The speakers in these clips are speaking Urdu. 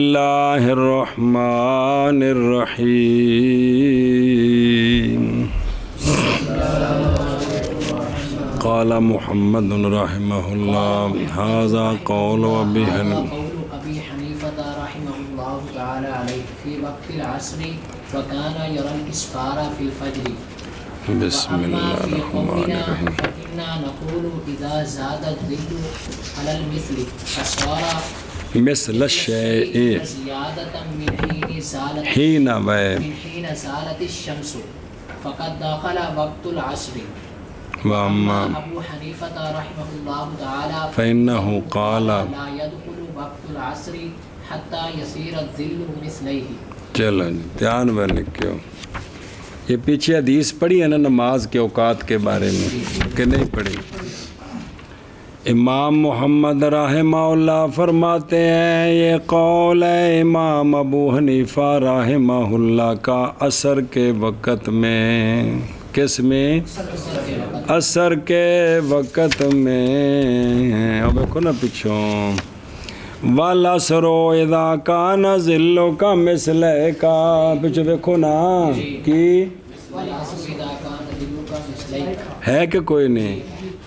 اللہ الرحمن الرحیم قال محمد رحمہ اللہ ھذا قول ابی حنیفہ رحمہ اللہ تعالی علیہ فی وقت العصر وکان یری الاسفار فی الفجر بسم اللہ الرحمن الرحیم فإنا نقول اذا زاد الظل على المثل فصار مثل الشیء زیادة من حین زالت الشمس فقد دخل وقت العصر واما ابو حنیفہ رحمہ اللہ تعالی فإنه قال لا يدخل وقت العصر حتى يصير الظل مثلیہ۔ چلو دھیان میں لکھو، یہ پیچھے حدیث پڑھی ہے نا نماز کے اوقات کے بارے میں کہ نہیں پڑھی؟ امام محمد رحمہ اللہ فرماتے ہیں یہ قول ہے امام ابو حنیفہ رحمہ اللہ کا عصر کے وقت میں، کس میں؟ عصر کے وقت میں۔ اب دیکھو نا پچھوں وَالْعَصْرُ اِذَا كَانَ ظِلُّكَ مِثْلَكَ، پچھو دیکھو نا کی ہے کہ کوئی نہیں؟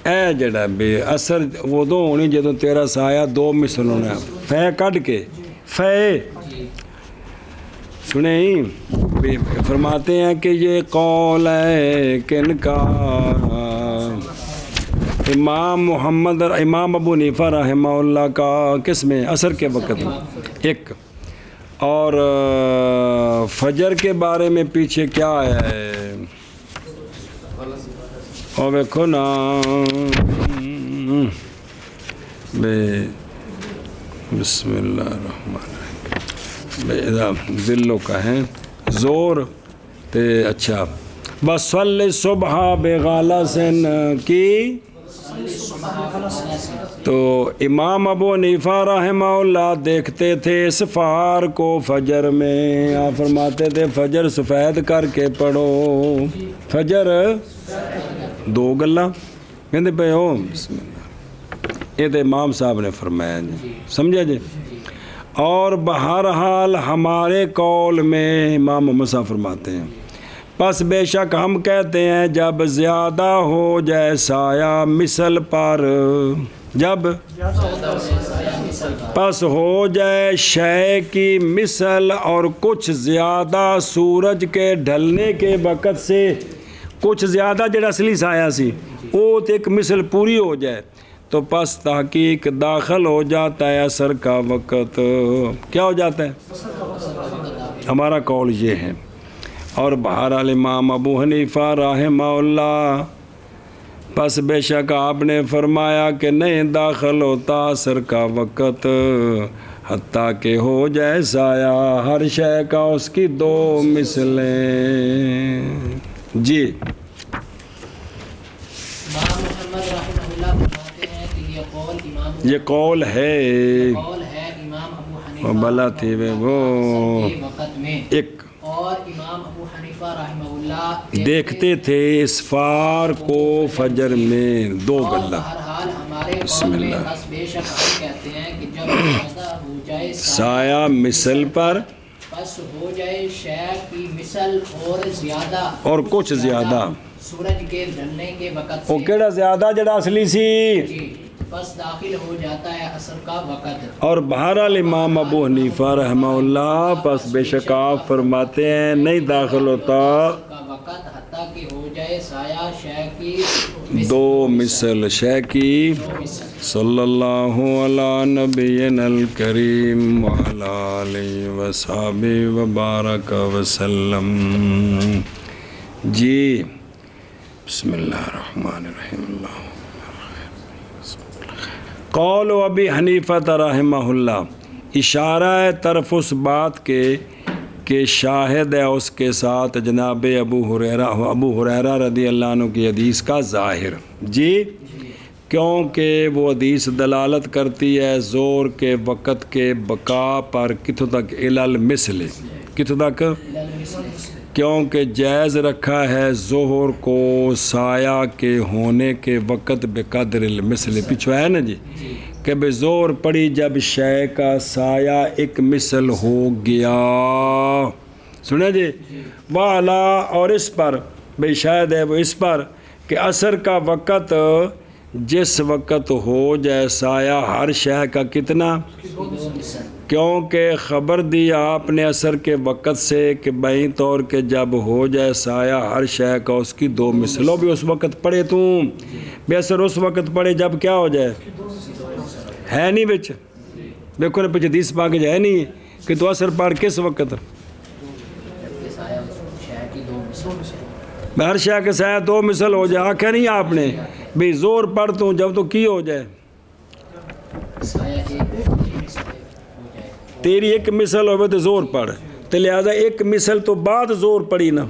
اے جڑا بے اثر ادو ہونی جدو تیرا سایہ دو مثل ہونا، فے کٹ کے فے سنیں فرماتے ہیں کہ یہ قول ہے کن کا؟ امام ابو حنیفہ رحمہ اللہ کا، کس میں؟ عصر کے وقت میں ایک، اور فجر کے بارے میں پیچھے کیا ہے؟ اور دیکھو نا بسم اللہ الرحمن الرحیم ذلوں کا ہے زور تے اچھا بَصَلِّ صبح بغلسن کی، تو امام ابو حنیفہ رحمہ اللہ دیکھتے تھے اسفار کو فجر میں، آپ فرماتے تھے فجر سفید کر کے پڑھو، فجر دو گلا کہتے پہ ہو بسم اللہ، یہ تو امام صاحب نے فرمایا جی، سمجھا جی۔ اور بہرحال ہمارے قول میں امام محمد صاحب فرماتے ہیں پس بے شک ہم کہتے ہیں جب زیادہ ہو جائے سایہ مثل پر، جب پس ہو جائے شے کی مثل اور کچھ زیادہ سورج کے ڈھلنے کے وقت سے، کچھ زیادہ جڑا اصلی سایہ سی وہ ایک مثل پوری ہو جائے تو پس تحقیق داخل ہو جاتا ہے عصر کا وقت، کیا ہو جاتا ہے؟ ہمارا قول یہ ہے۔ اور بہرحال امام ابو حنیفہ رحمہ اللہ پس بے شک آپ نے فرمایا کہ نہیں داخل ہوتا عصر کا وقت حتیٰ کہ ہو جائے سایہ ہر شے کا اس کی دو مثلیں۔ جی امام محمد رحمہ اللہ فرماتے ہیں کہ یہ قول ہے امام ابو حنیفہ بلا تھی وہ وقت میں، ایک، اور امام ابو حنیفہ رحمہ اللہ دیکھتے تھے اسفار کو فجر میں دو گلا۔ بہرحال ہمارے بسم قول میں اللہ بس بے شک ہم کہتے ہیں کہ جب زیادہ ہو جائے سایہ مثل پر بس ہو جائے شے کی مثل اور زیادہ اور کچھ زیادہ، سورج کے ڈھلنے کے وقت وہ سے کیڑا زیادہ جڑا اصلی سی، جی بس داخل ہو جاتا ہے عصر کا وقت۔ اور بہرحال امام ابو حنیفہ رحمہ اللہ پس بے شک آپ فرماتے ہیں نہیں داخل ہوتا کا وقت حتیٰ کہ ہو جائے سایہ شے کی دو مثل شے کی۔ صلی اللہ علی نبینا الکریم وعلی آلہ وصحبہ وبارک وسلم۔ جی بسم اللہ الرحمن الرحیم۔ اللہ قول ابی حنیفہ رحمہ اللہ، اشارہ ہے طرف اس بات کے کہ شاہد ہے اس کے ساتھ جناب ابو ہریرہ رضی اللہ عنہ کی حدیث کا ظاہر، جی کیونکہ وہ حدیث دلالت کرتی ہے زور کے وقت کے بقا پر، کتوں تک المثل، کتوں تک؟ کیونکہ جائز رکھا ہے ظہر کو سایہ کے ہونے کے وقت بقدر المثل، پیچھو ہے نا جی، کہ بے زور پڑی جب شے کا سایہ ایک مثل ہو گیا. سنیں جی والا اور اس پر بے شاید ہے وہ اس پر کہ عصر کا وقت جس وقت ہو جائے سایہ ہر شے کا کتنا، کیونکہ خبر دی آپ نے عصر کے وقت سے کہ بہین طور کہ جب ہو جائے سایہ ہر شے کا اس کی دو مثلوں بھی اس وقت پڑھے تم بے اثر اس وقت پڑھے جب کیا ہو جائے. ہے نہیں بچ دیکھو نا پیچھے حدیث پاک ہے نہیں کہ تو اثر پڑھ کس وقت، ہر شے کے سایہ دو مثل ہو جائے. آنکھیں نہیں آپ نے بھئی زور پڑھ تو جب تو کی ہو جائے تیری ایک مثل ہوئے تو زور پڑھ، تو لہذا ایک مثل تو بعد زور پڑی نا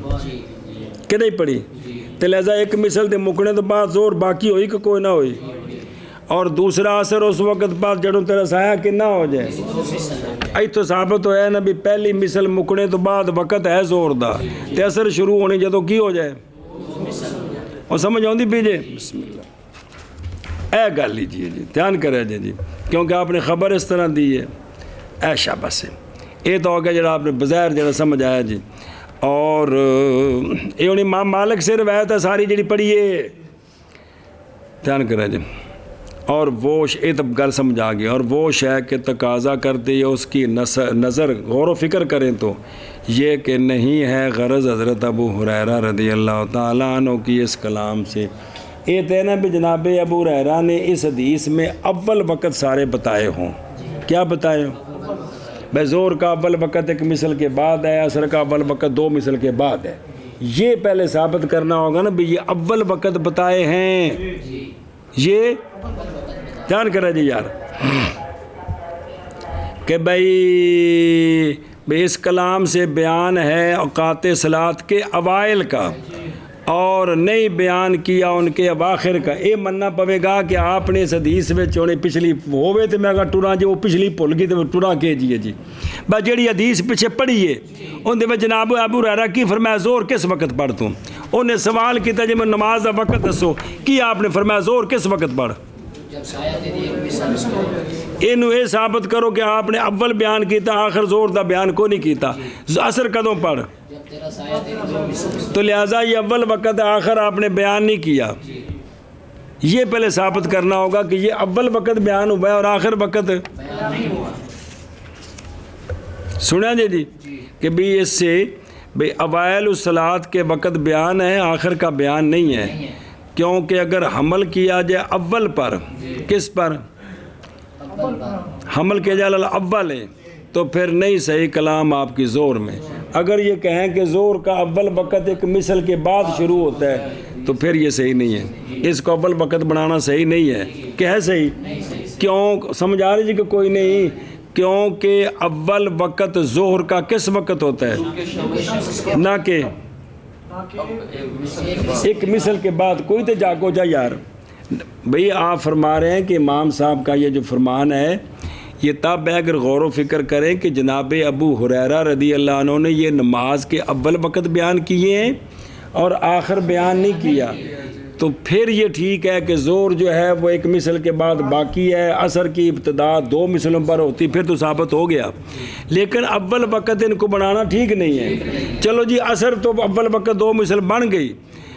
کہ نہیں پڑی، تو لہذا ایک مثل دے مکنے تو بعد زور باقی ہوئی کہ کوئی نہ ہوئی. اور دوسرا اثر اس وقت بعد جڑوں تیرا سایہ کہ نہ ہو جائے. ایتھو ثابت ہویا نا بھی پہلی مثل مکنے تو بعد وقت ہے زور دا تے اثر شروع ہونے جدو کی ہو جائے. اور سمجھ آؤں دی پیجے بسم اللہ اے گل لیجیے جی دھیان کرے جی کیونکہ آپ نے خبر اس طرح دی ہے. اے شاباش یہ تو ہو گیا جڑا آپ نے بظاہر جڑا سمجھ آیا جی. اور یہ ہوں امام مالک سے روایت ہے ساری جڑی پڑھیے دھیان کرے جی. اور وہ یہ تو گل سمجھ آ گئی. اور وہ شے کہ تقاضا کرتی ہے اس کی نظر غور و فکر کریں تو یہ کہ نہیں ہے غرض حضرت ابو ہریرہ رضی اللہ تعالیٰ عنہ کی اس کلام سے. یہ تو ہے نا بھی جناب ابو ہریرہ نے اس حدیث میں اول وقت سارے بتائے ہوں. کیا بتائے ہوں؟ بے زور کا اول وقت ایک مثل کے بعد ہے، عصر کا اول وقت دو مثل کے بعد ہے. یہ پہلے ثابت کرنا ہوگا نا بھی یہ اول وقت بتائے ہیں. یہ دھیان کرے جی یار کہ بھئی اس کلام سے بیان ہے اوقات صلاۃ کے اوائل کا اور نہیں بیان کیا ان کے اواخر کا. یہ مننا پوے گا کہ آپ نے اس حدیث میں چونے پچھلی ہوئے تو میں اگر ٹورا جی وہ پچھلی بھول گئی تو ٹورا کے جی بس جیڑی حدیث پیچھے پڑھیے ان دے جناب ابو ہریرہ کی فرمایا زور کس وقت پڑھ تو انہیں سوال کیا جی میں نماز کا وقت دسو کی آپ نے فرمایا زور کس وقت پڑھ. یہ ثابت کرو کہ آپ نے اول بیان کیتا آخر زور دا بیان کو نہیں کیتا. عصر کدوں پڑھ تو لہٰذا یہ اول وقت آخر آپ نے بیان نہیں کیا. یہ پہلے ثابت کرنا ہوگا کہ یہ اول وقت بیان ہوا ہے اور آخر وقت سنا جی کہ بھی اس سے بھئی اوائل الصلاۃ کے وقت بیان ہے آخر کا بیان نہیں ہے. کیونکہ اگر حمل کیا جائے اول پر کس پر حمل کیا جائے الاول ہے تو پھر نہیں صحیح کلام آپ کی زور میں. اگر یہ کہیں کہ زور کا اول وقت ایک مثل کے بعد شروع ہوتا ہے تو پھر یہ صحیح نہیں ہے. اس کو اول وقت بنانا صحیح نہیں ہے کہ ہے صحیح. کیوں سمجھ آ رہی جی کہ کوئی نہیں کیونکہ اول وقت ظہر کا کس وقت ہوتا ہے نہ کہ ایک مثل کے بعد. کوئی تو جاگو جا یار بھئی آپ فرما رہے ہیں کہ امام صاحب کا یہ جو فرمان ہے یہ تب ہے اگر غور و فکر کریں کہ جناب ابو ہریرہ رضی اللہ عنہ نے یہ نماز کے اول وقت بیان کیے ہیں اور آخر بیان نہیں کیا تو پھر یہ ٹھیک ہے کہ زور جو ہے وہ ایک مثل کے بعد باقی ہے. عصر کی ابتدا دو مثلوں پر ہوتی پھر تو ثابت ہو گیا. لیکن اول وقت ان کو بنانا ٹھیک نہیں ہے. چلو جی عصر تو اول وقت دو مثل بن گئی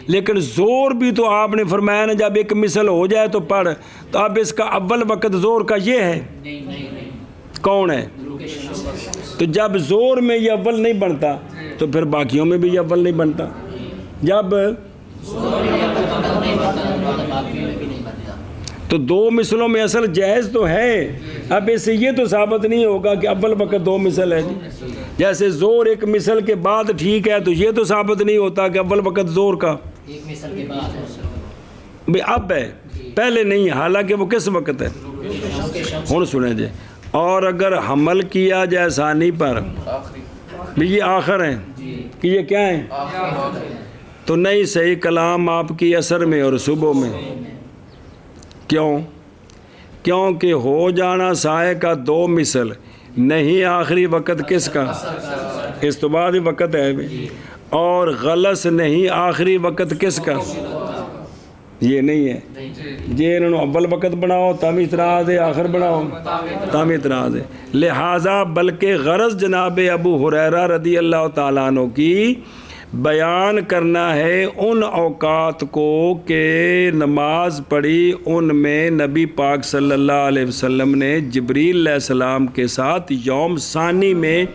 لیکن زور بھی تو آپ نے فرمایا نا جب ایک مثل ہو جائے تو پڑھ. تو اب اس کا اول وقت زور کا یہ ہے کون ہے. تو جب زور میں یہ اول نہیں بنتا تو پھر باقیوں میں بھی یہ اول نہیں بنتا. جب تو دو مثلوں میں اصل جائز تو ہے. اب اس سے یہ تو ثابت نہیں ہوگا کہ اول وقت دو مثل ہے جی. جیسے زور ایک مثل کے بعد ٹھیک ہے تو یہ تو ثابت نہیں ہوتا کہ اول وقت زور کا ایک مثل کے بعد بھی اب ہے پہلے نہیں حالانکہ وہ کس وقت ہے. ہوں سنیں جی اور اگر حمل کیا جائے ثانی پر بھی یہ آخر ہیں کہ یہ کیا ہیں تو نہیں صحیح کلام آپ کی عصر میں اور صبح میں. کیوں؟ کیونکہ ہو جانا سائے کا دو مثل نہیں آخری وقت کس کا اس تو بعد ہی وقت ہے اور غلس نہیں آخری وقت کس کا یہ نہیں ہے جی انہوں نے اول وقت بناؤ تم اعتراض ہے، آخر بناؤ تم اعتراض ہے. لہٰذا بلکہ غرض جناب ابو ہریرہ رضی اللہ تعالیٰ عنہ کی بیان کرنا ہے ان اوقات کو کہ نماز پڑھی، ان میں نبی پاک صلی اللہ علیہ وسلم نے جبریل علیہ السلام کے ساتھ یوم ثانی میں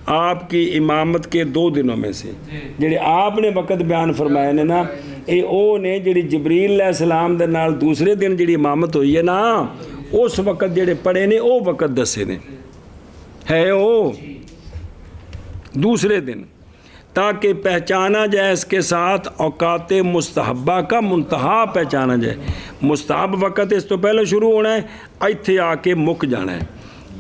آپ کی امامت کے 2 دنوں میں سے جڑے آپ نے وقت بیان فرمائے نے نا، یہ او نے جڑی جبریل علیہ السلام دے نال دوسرے دن جڑی امامت ہوئی ہے نا، اس وقت جڑے پڑھے نے او وقت دسے نے ہے او دوسرے دن، تاکہ پہچانا جائے اس کے ساتھ اوقات مستحبہ کا منتہا پہچانا جائے. مستحب وقت اس تو پہلے شروع ہونا ہے، ایتھے آ کے مک جانا ہے،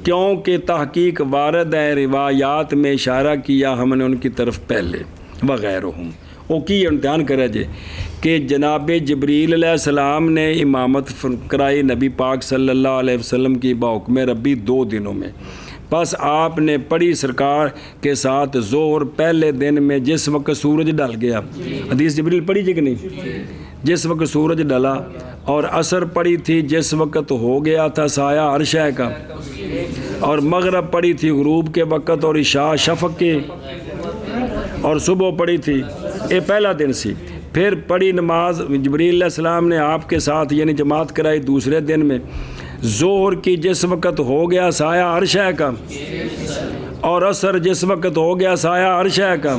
کیونکہ تحقیق وارد ہے روایات میں اشارہ کیا ہم نے ان کی طرف پہلے وغیرہم. وہ کی امتحان کرے جے کہ جناب جبریل علیہ السلام نے امامت کرائی نبی پاک صلی اللہ علیہ وسلم کی بحکم ربی 2 دنوں میں. بس آپ نے پڑھی سرکار کے ساتھ ظہر پہلے دن میں جس وقت سورج ڈل گیا، حدیث جبریل پڑھی جی کہ نہیں، جس وقت سورج ڈلا، اور عصر پڑھی تھی جس وقت ہو گیا تھا سایہ عرش کا، اور مغرب پڑھی تھی غروب کے وقت، اور عشاء شفق کے، اور صبح پڑھی تھی، یہ پہلا دن سی. پھر پڑھی نماز جبریل علیہ السلام نے آپ کے ساتھ یعنی جماعت کرائی دوسرے دن میں ظہر کی جس وقت ہو گیا سایہ عرش کا، اور عصر جس وقت ہو گیا سایہ عرش کا،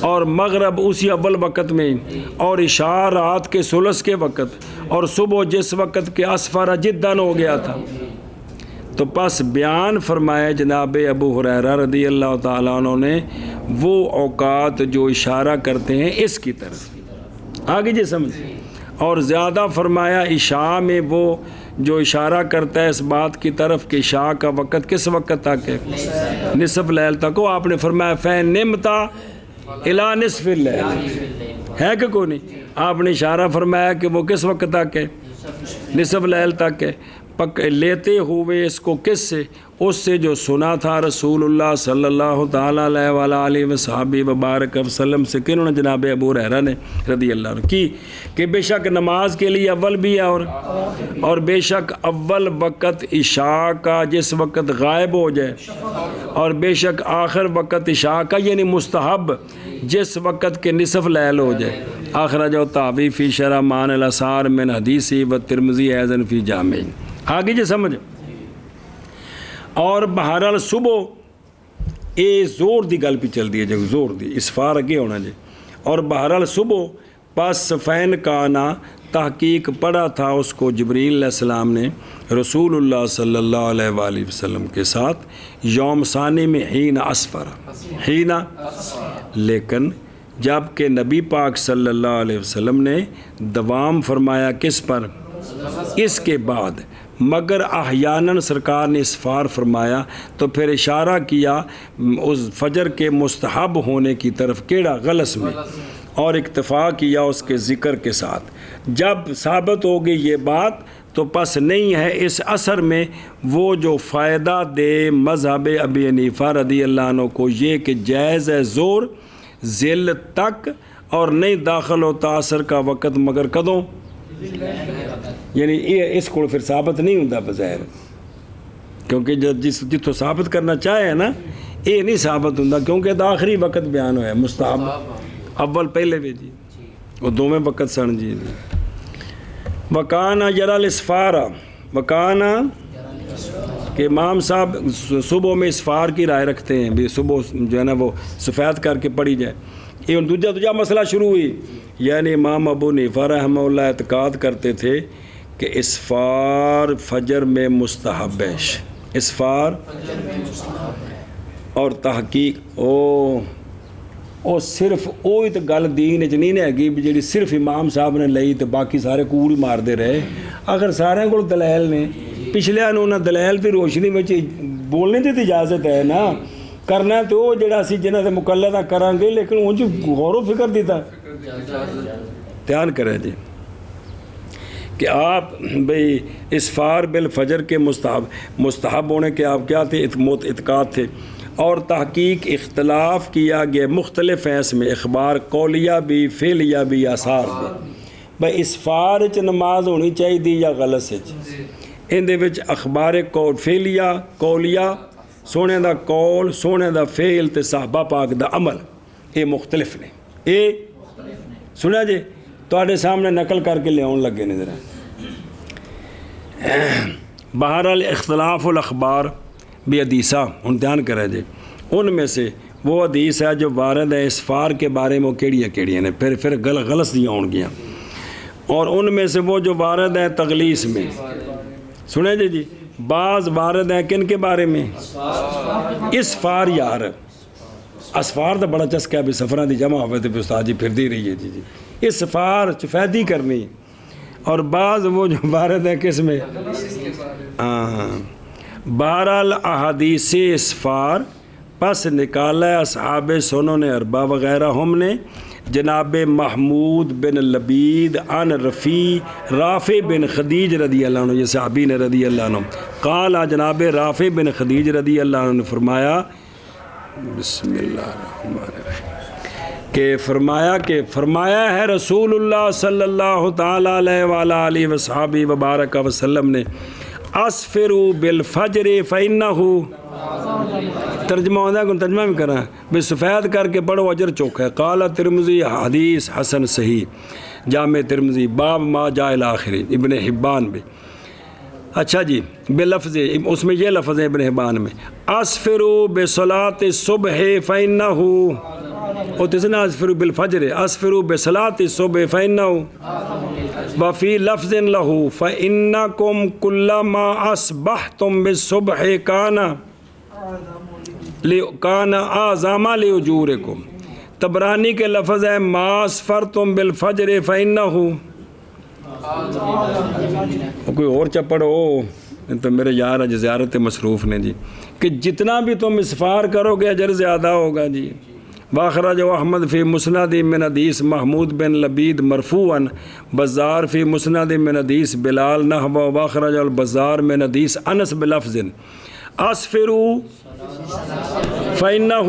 اور مغرب اسی اول وقت میں، اور عشاء رات کے ثلث کے وقت، اور صبح جس وقت کے اسفر جداً ہو گیا تھا. تو پس بیان فرمائے جناب ابو ہریرہ رضی اللہ تعالیٰ عنہ نے وہ اوقات جو اشارہ کرتے ہیں اس کی طرف. آگے جی سمجھ. اور زیادہ فرمایا عشاء میں وہ جو اشارہ کرتا ہے اس بات کی طرف کہ عشاء کا وقت کس وقت تک ہے، نصف لیل تک. وہ آپ نے فرمایا فین نمتا الا نصف اللیل، ہے کہ کوئی نہیں؟ آپ نے اشارہ فرمایا کہ وہ کس وقت تک ہے، نصف لیل تک ہے. لیتے ہوئے اس کو کس سے؟ اس سے جو سنا تھا رسول اللہ صلی اللہ تعالیٰ علیہ وآلہ وصحبہ وبارک وسلم سے. کنہوں نے؟ جناب ابو ہریرہ نے رضی اللہ عنہ کی کہ بے شک نماز کے لیے اول بھی ہے اور بے شک اول وقت عشاء کا جس وقت غائب ہو جائے، اور بے شک آخر وقت عشاء کا یعنی مستحب جس وقت کے نصف لیل ہو جائے. اخرجہ طحاوی فی شرح معانی الاثار من حدیثی و ترمذی ایضا فی جامع. آگے جی سمجھ. اور بہرحال صبح یہ زور دی گل پہ چل دی ہے جو زور دی اسفار اگے ہونا جی. اور بہرحال صبح پس فین کانا تحقیق پڑھا تھا اس کو جبریل علیہ السلام نے رسول اللہ صلی اللہ علیہ وآلہ وسلم کے ساتھ یوم ثانی میں حین اسفر، حین، لیکن جب کہ نبی پاک صلی اللہ علیہ وسلم نے دوام فرمایا کس پر؟ اس کے بعد. مگر احیاناً سرکار نے اسفار فرمایا تو پھر اشارہ کیا اس فجر کے مستحب ہونے کی طرف کیڑا غلس میں، اور اکتفا کیا اس کے ذکر کے ساتھ. جب ثابت ہو گئی یہ بات تو پس نہیں ہے اس اثر میں وہ جو فائدہ دے مذہب ابی حنیفہ رضی اللہ عنہ کو یہ کہ جائز ہے زور ذل تک، اور نہیں داخل ہوتا اثر کا وقت مگر کدوں، یعنی یہ اس کو پھر ثابت نہیں ہوتا بظاہر، کیونکہ جتوں ثابت کرنا چاہے نا یہ نہیں ثابت ہوتا، کیونکہ دا آخری وقت بیان ہوا ہے مستحب، اول پہلے بھی جی وہ دوویں وقت سن جی. وکانا یرا الاسفارا، وکانا کہ امام صاحب صبح میں اسفار کی رائے رکھتے ہیں بھی صبح جو ہے نا وہ سفید کر کے پڑھی جائے. یہ دوجا مسئلہ شروع ہوئی. یعنی امام ابو حنیفہ رحمہ اللہ اعتقاد کرتے تھے کہ اسفار فجر میں مستحب ہے، اسفار اور تحقیق او صرف وہی تو گل دین وچ نہیں ہے بھی جی صرف امام صاحب نے لئی تو باقی سارے کوڑ ہی مارتے رہے. اگر سارے کو دلائل نے پچھلے انہوں دلائل کی روشنی میں بولنے کی تو اجازت ہے نا، کرنا تو وہ جڑا سی جنہ سے مقلدہ کریں گے، لیکن وہ جو غور و فکر دیتا دھیان کریں جی کہ آپ بھئی اسفار بالفجر کے مستحب ہونے کے آپ کیا تھے اعتقاد تھے. اور تحقیق اختلاف کیا گیا مختلف ہیں اس میں، اخبار قولیہ بھی فعلیہ بھی آثار بھی. بھائی اسفار وچ نماز ہونی چاہیے یا غلط وچ؟ اندے وچ اخبار فعلیہ قولیہ، سونے دا قول، سونے دا فعل تے صحابہ پاک دا عمل یہ مختلف نے. یہ سنیا جی تواڈے سامنے نقل کر کے لیاؤن لگے نے ذرا. بہرحال اختلاف الاخبار بھی حدیثہ ہن دھیان کرے جی، ان میں سے وہ حدیث ہے جو وارد ہے اسفار کے بارے میں، وہ کیڑی نے پھر غلط دیا ہون گیا، اور ان میں سے وہ جو وارد ہے تغلیس میں. سنیں جی بعض وارد ہیں کن کے بارے میں؟ اسفار. یار اسفار تو بڑا چسکا ہے بھی سفران دی جمع ہوئے تو استاد جی پھر دی رہی ہے جی اسفار چفیدی کرنی. اور بعض وہ جو وارد ہیں کس میں؟ بہرحال احادیث اسفار پس نکالا اصحاب سنن اربع وغیرہ ہم نے جناب محمود بن لبید عن رافع بن خدیج رضی اللہ عنہ، یہ صحابی نے رضی اللہ عنہ، قال جناب رافع بن خدیج رضی اللہ عنہ نے فرمایا بسم اللہ الرحمن الرحیم کہ فرمایا ہے رسول اللہ صلی اللہ تعالی علیہ وآلہ وصحابہ وبارک وسلم نے اسفروا بالفجر فإنہ، ترجمہ ہوتا ہے کہ ترجمہ بھی کرنا ہے بے سفید کر کے پڑھو اجر چوکھا ہے. قال ترمذی حدیث حسن صحیح، جامع ترمذی باب ما جاء الآخری، ابن حبان بھی. اچھا جی بلفظ اس میں یہ لفظ ہے ابن حبان میں اسفروا بصلاۃ الصبح فإنہ، اور تسنا اسفروا بالفجر، اسفروا بصلاۃ الصبح فإنہ، وفی لفظ لہ فإنکم کلما اصبحتم بالصبح کان اعظم لاجورکم. طبرانی کے لفظ ہے ما اسفرتم بالفجر فإنہ. کوئی اور چپڑ ہو تو میرے یار اج زیارت مصروف نے جی کہ جتنا بھی تم اسفار کرو گے اجر زیادہ ہوگا جی. واخرج احمد فی مسند من حدیث محمود بن لبید مرفوعا، بزار فی مسند من حدیث بلال نحو، واخرج البزار من حدیث انس بلفظ اسفروا فإنہ،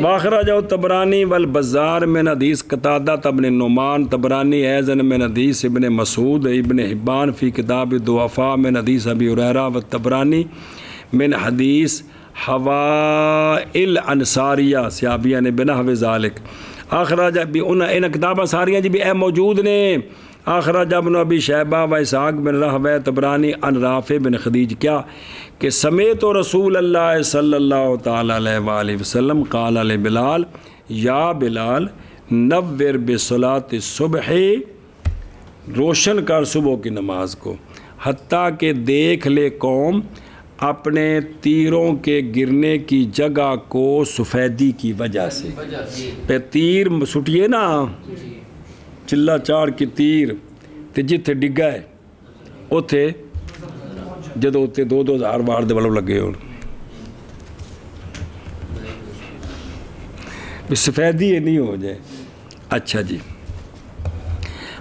واخرج الطبرانی والبزار من حدیث قتادہ بن نعمان، طبرانی ایضاً من حدیث ابن مسعود، ابن حبان فی کتاب الضعفاء من حدیث ابی ہریرہ، والطبرانی من حدیث حوائل انصاریہ صحابیہ نے بنحو ذالک. اخرج بھی ان کتابیں ساریاں جی بھی اے موجود نے. اخرج ابن ابی شیبہ و اسحاق بن راہویہ طبرانی عن رافع بن خدیج، کیا کہ سمیت رسول اللہ صلی اللہ تعالی علیہ وآلہ وسلم قال لبلال یا بلال نور بصلاۃ الصبح، روشن کر صبح کی نماز کو، حتیٰ کہ دیکھ لے قوم اپنے تیروں کے گرنے کی جگہ کو سفیدی کی وجہ سے. پہ تیر سٹیے نا چلا چاڑ کی تیر تے جتھے ڈگا ہے اوتھے جدو اتنے 2000 وار دے بلب لگے ہو سفیدی نہیں ہو جائے. اچھا جی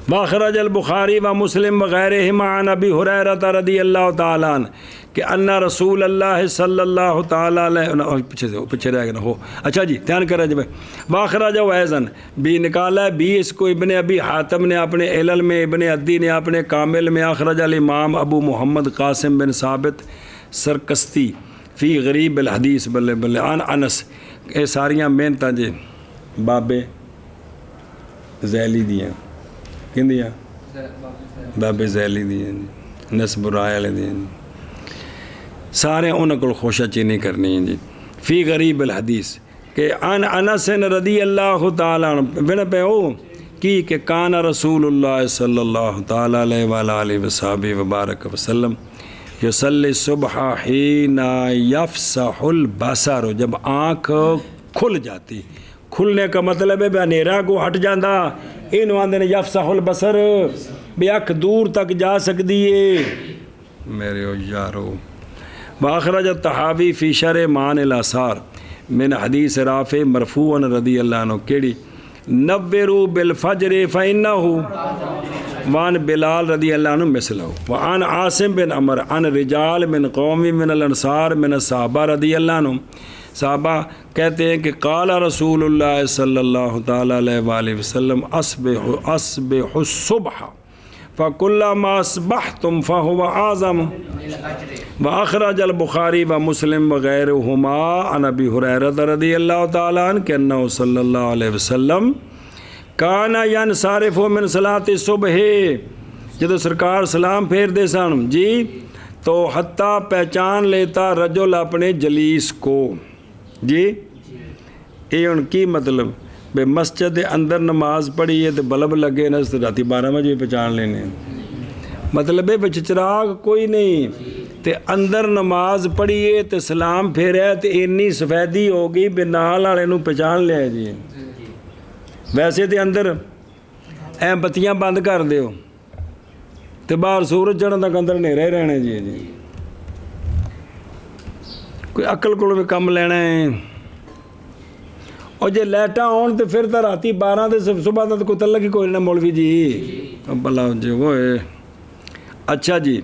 واخرج البخاری و مسلم وغیرہما عن ابی ہریرہ رضی اللہ تعالیٰ عنہ کہ ان رسول اللہ صلی اللہ تعالیٰ علیہ پیچھے رہ گیا ہو. اچھا جی دھیان کریں جی بھائی. واخرج ایضاً بھی نکالا ہے بھی اس کو ابن ابی حاتم نے اپنے علل میں، ابن عدی نے اپنے کامل میں، اخرج الامام ابو محمد قاسم بن ثابت سرکستی فی غریب الحدیث بلے عن انس. یہ ساریاں محنتاں جی بابے ذیلی دیاں کن دیاں بابے ذیلی دیاں نسب رائے والے دیاں سارے انہوں کو خوشہ چینی کرنی ہیں جی. فی غریب الحدیث کہ عن انس رضی اللہ تعالیٰ عنہ بنا پہ ہو کی کہ کان رسول اللہ صلی اللہ تعالیٰ علیہ وآلہ وصحبہ وبارک وسلم یصلی صبح حین یفسح البصر، جب آنکھ کھل جاتی. کھلنے کا مطلب ہے اندھیرا کو ہٹ جاندہ، انہوں آندے نے یفسح البصر بھی اکھ دور تک جا سکتی ہے میرے یارو. واخرج الطحاوی فی شرح معانی الاثار من حدیث رافع مرفوعا رضی اللہ عنہ کیڑی نوروا بالفجر فإنہ، وعن بلال رضی اللہ عنہ مثلہ، وعن عاصم بن عمر عن رجال من قوم من الانصار من الصحابہ رضی اللہ عنہ. صحابہ کہتے ہیں کہ قال رسول اللہ صلی اللہ تعالیٰ علیہ وآلہ وسلم اصبح الصبح فکلما اصبحتم فهو اعظم واخرج البخاری و مسلم وغیرہما عن ابی ہریرہ رضی اللہ تعالیٰ عنہ کہ انہ صلی اللہ علیہ وسلم کان ینصرف من صلاۃ الصبح، جدو سرکار سلام پھیر دے سن جی تو حتیٰ پہچان لیتا رجل اپنے جلیس کو جی، یہ ان کی مطلب بے مسجد دے اندر نماز پڑھی ہے تو بلب لگے نا راتی 12 بجے پہچان لینے، مطلب ہے بچ چراغ کوئی نہیں تے اندر نماز پڑھی ہے تے سلام پھیریا تے اینی سفیدی ہو گئی بے نال والے نوں پہچان لیا جی۔ ویسے تے اندر اے بتیاں بند کر دیو تے باہر سورج چڑھن تک اندر نیرے ہی رہنے جی جی، کوئی عقل کو بھی کم لینا ہے۔ اور جے لائٹاں ہون تے پھر تو راتی 12 تے صبح تک کوئی تعلق ہی کوئی نہ مولوی جی بلا جی وہ ہے۔ اچھا جی،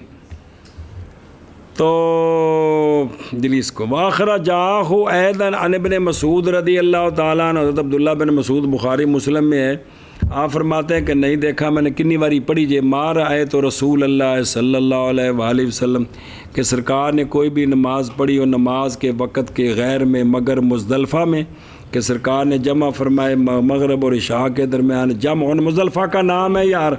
تو جلیس کو واخرہ جاہ ایدن عن ابن مسعود رضی اللہ تعالیٰ عنہ، حضرت عبداللہ بن مسعود بخاری مسلم میں ہے، آپ فرماتے ہیں کہ نہیں دیکھا میں نے کنی باری پڑھی جے ما رأیت رسول اللہ صلی اللہ علیہ وآلہ وسلم کہ سرکار نے کوئی بھی نماز پڑھی اور نماز کے وقت کے غیر میں مگر مزدلفہ میں، کہ سرکار نے جمع فرمائے مغرب اور عشاء کے درمیان، جمع مزدلفہ کا نام ہے یار،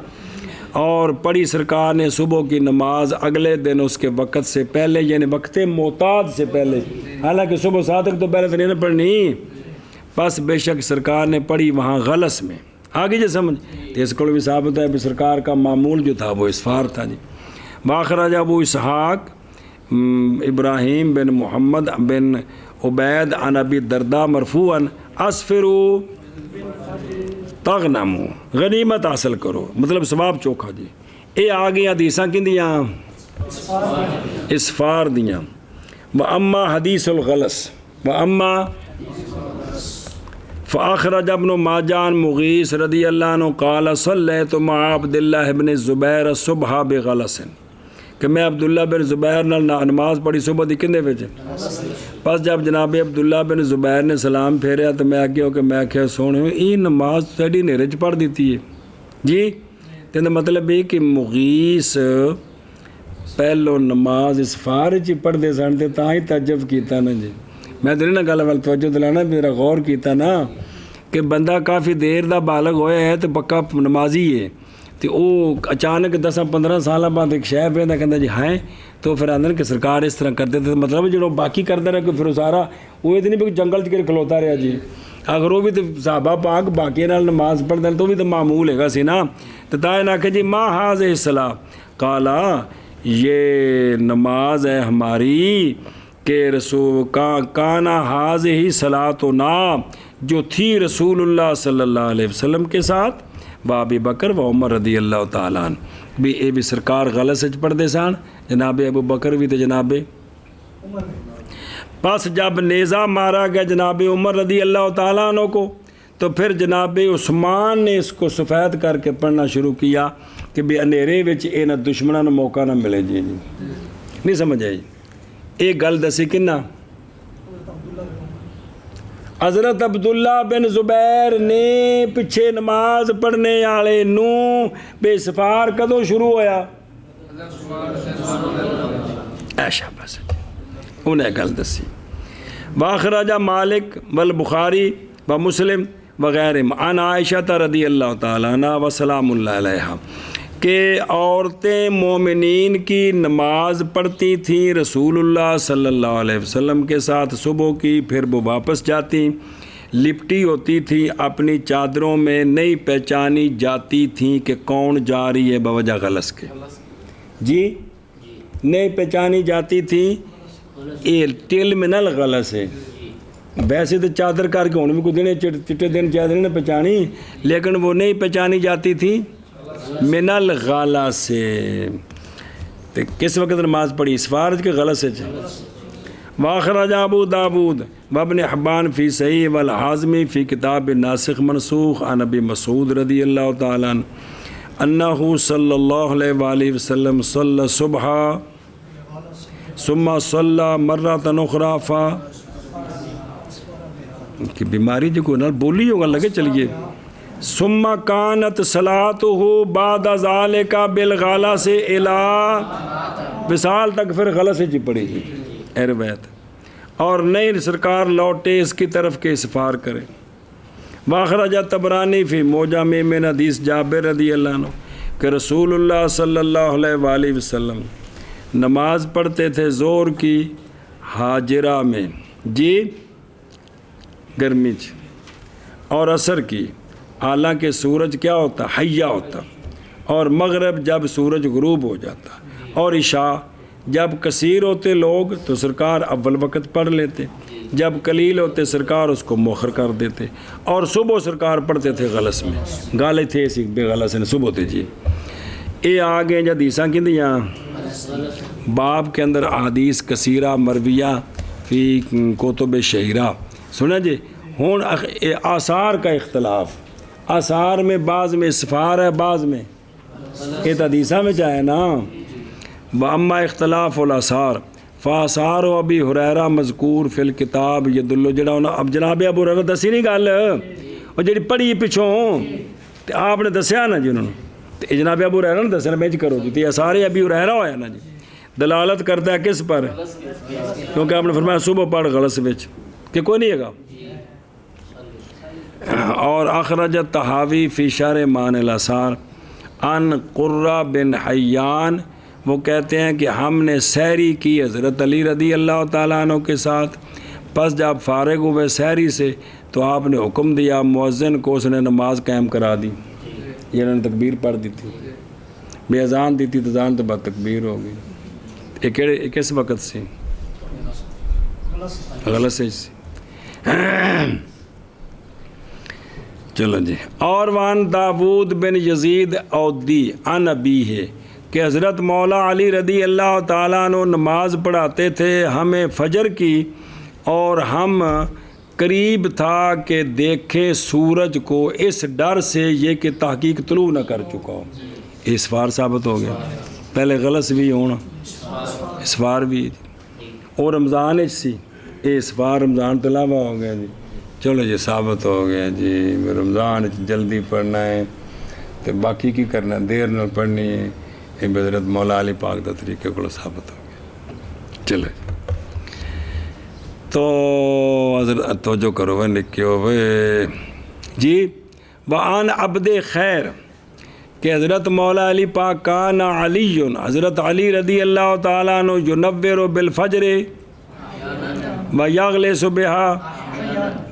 اور پڑھی سرکار نے صبح کی نماز اگلے دن اس کے وقت سے پہلے، یعنی وقت معتاد سے پہلے، حالانکہ صبح صادق تو پہلے تو نہیں پڑھنی، بس بے شک سرکار نے پڑھی وہاں غلس میں۔ آگے جی سمجھ، تو اس کو بھی ثابت ہے کہ سرکار کا معمول جو تھا وہ اسفار تھا جی۔ واخرج ابو اسحاق ابراہیم بن محمد بن عبید عن ابی الدرداء مرفوعا اسفروا تغنموا، غنیمت حاصل کرو، مطلب ثواب چوکھا جی۔ اے آ گئی حدیثاں کندیاں اسفار دیاں۔ واما حدیث الغلس واما فاخرج ابن ماجہ عن مغیث رضی اللہ عنہ قال صلیت مع عبد اللہ بن الزبیر الصبح بغلس، کہ میں عبداللہ بن زبیر نال نماز پڑھی صبح دی کندے وچ، بس جب جناب عبداللہ بن زبیر نے سلام پھیریا تو میں آگے ہو کہ میں آخیا سونے یہ نماز سیڈی نیرے چ پڑھ دیتی ہے جی، تو مطلب یہ کہ مغیث پہلو نماز اسفار چ پڑھتے سن تے تاں ہی تعجب کیتا نا جی۔ میں تو نہیں نا گل وال توجہ دلانا، میرا غور کیتا نا کہ بندہ کافی دیر دا بالغ ہویا ہے تو پکا نمازی ہے، تو وہ اچانک 10-15 سال بعد ایک شے پہ کہتا جی ہائیں، تو پھر آدھے کہ سرکار اس طرح کرتے تھے، مطلب جو باقی کرتا رہا کہ پھر سارا وہ اتنی بھی جنگل چ کے کھلوتا رہا جی، اگر وہ بھی تو صحابہ پاک باقی نال نماز پڑھتے ہیں تو بھی تو معمول ہے گا سی نا، تو تاہے نہ کہ جی ما حاضر الصلاۃ، قالا یہ نماز ہے ہماری کہ رسول کانا حاضر صلاتنا، جو تھی رسول اللہ صلی اللہ علیہ وسلم کے ساتھ، ابی بکر و عمر رضی اللہ تعالیٰ عنہ بھی اے بھی سرکار غلط سے پڑھتے سن، جناب ابو بکر بھی تو جناب پس جب نیزہ مارا گیا جناب عمر رضی اللہ تعالیٰ عنہ کو، تو پھر جناب عثمان نے اس کو سفید کر کے پڑھنا شروع کیا کہ بھی اندھیرے وچ اے نہ دشمنوں نے موقع نہ ملے جی نہیں سمجھ آئی۔ ایک گل دسی کنا حضرت عبداللہ بن زبیر نے پچھے نماز پڑھنے والے نوں بے سفار کدوں شروع ہویا؟ ایشا بس انہیں گل دسی۔ واخرج مالک والبخاری و مسلم وغیرہ عن عائشہ رضی اللہ تعالیٰ عنہ وسلام اللہ علیہا کہ عورتیں مومنین کی نماز پڑھتی تھیں رسول اللہ صلی اللہ علیہ وسلم کے ساتھ صبح کی، پھر وہ واپس جاتی، لپٹی ہوتی تھی اپنی چادروں میں، نہیں پہچانی جاتی تھیں کہ کون جا رہی ہے بوجہ غلس کے جی، نہیں پہچانی جاتی تھی، یہ ٹل من الغلس ہے، ویسے تو چادر کر کے ہونے بھی کوئی دن چٹے دن چادر نے پہچانی، لیکن وہ نہیں پہچانی جاتی تھی من الغلا سے۔ تو کس وقت نماز پڑھی؟ اسفار کے غلط سے۔ واخرج ابو داود وابن حبان فی صحیح والحازمی فی کتاب ناسخ منسوخ عن ابی مسعود رضی اللہ تعالیٰ عنہ انہ صلی اللہ علیہ وآلہ وسلم صلی صبح ثم صلی مرۃ اخری کہ بیماری جو کوئی نہ بولی ہوگا لگے چلیے. ثم کانت صلاتہ بعد ذالک بالغالہ سے الی وصال تک پھر غلط سے پڑی جی اے روایت. اور نہیں سرکار لوٹے اس کی طرف کے اسفار کرے. واخرج طبرانی فی موجم من حدیث جابر رضی اللہ عنہ کہ رسول اللہ صلی اللہ علیہ وآلہ وسلم نماز پڑھتے تھے زور کی حاجرہ میں جی گرمی اور عصر کی حالانکہ سورج کیا ہوتا حیا ہوتا اور مغرب جب سورج غروب ہو جاتا اور عشاء جب کثیر ہوتے لوگ تو سرکار اول وقت پڑھ لیتے جب قلیل ہوتے سرکار اس کو مؤخر کر دیتے اور صبح سرکار پڑھتے تھے غلس میں گالے تھے اسی بے غلس نے صبح ہوتے جی. یہ آگے جب حدیثاں کہندیاں باب کے اندر احادیث کثیرہ مرویہ فی کتب شہیرہ سنا جی. ہوں آثار کا اختلاف آثار میں بعض میں اسفار ہے بعض میں یہ تو حدیثاں میں چاہے نا. واما اختلاف الاثار فآثار و ابی ہریرہ مذکور فی الکتاب یدل جڑا اب جناب ابو ہریرہ دسی نہیں گل اور جڑی پڑھی پچھوں تے آپ نے دسیا نا جی انہوں نے جناب ابو ہریرہ نے دسنا میں کرو جی تے سارے ابی ہریرہ ہویا نا جی. دلالت کرتا ہے کس پر کیونکہ آپ نے فرمایا صبح پڑھ غلس وچ کہ کوئی نہیں ہے گا. اور اخرج طحاوی فی شرح معانی الاثار ان قرہ بن حیان وہ کہتے ہیں کہ ہم نے سحری کی حضرت علی رضی اللہ تعالیٰ عنہ کے ساتھ. پس جب فارغ ہوئے سحری سے تو آپ نے حکم دیا مؤذن کو اس نے نماز قائم کرا دی. یہ انہوں نے تکبیر پڑھ دی تھی بے اذان دی تھی تو اذان تو بعد تکبیر ہو گئی. یہ کس وقت سے غلط سے چلو جی. اور وان داود بن یزید اودی عن ابی ہے کہ حضرت مولا علی رضی اللہ تعالیٰ عنہ نماز پڑھاتے تھے ہمیں فجر کی اور ہم قریب تھا کہ دیکھے سورج کو اس ڈر سے یہ کہ تحقیق طلوع نہ کر چکا ہو. اسفار ثابت ہو گیا پہلے غلط بھی ہونا اسفار بھی اور رمضان سی یہ اسفار رمضان تو علاوہ ہو گیا جی. چلو جی ثابت ہو گیا جی رمضان جلدی پڑھنا ہے تو باقی کی کرنا دیر نہ پڑھنی ہے. یہ حضرت مولا علی پاک دا طریقے کو ثابت ہو گیا. چلے تو حضرت توجہ کرو وہ لکھے ہوئے جی. وعن عبد خیر کہ حضرت مولا علی پاک کان علی حضرت علی رضی اللہ تعالیٰ عنہ ینور بالفجر ویغلس بہا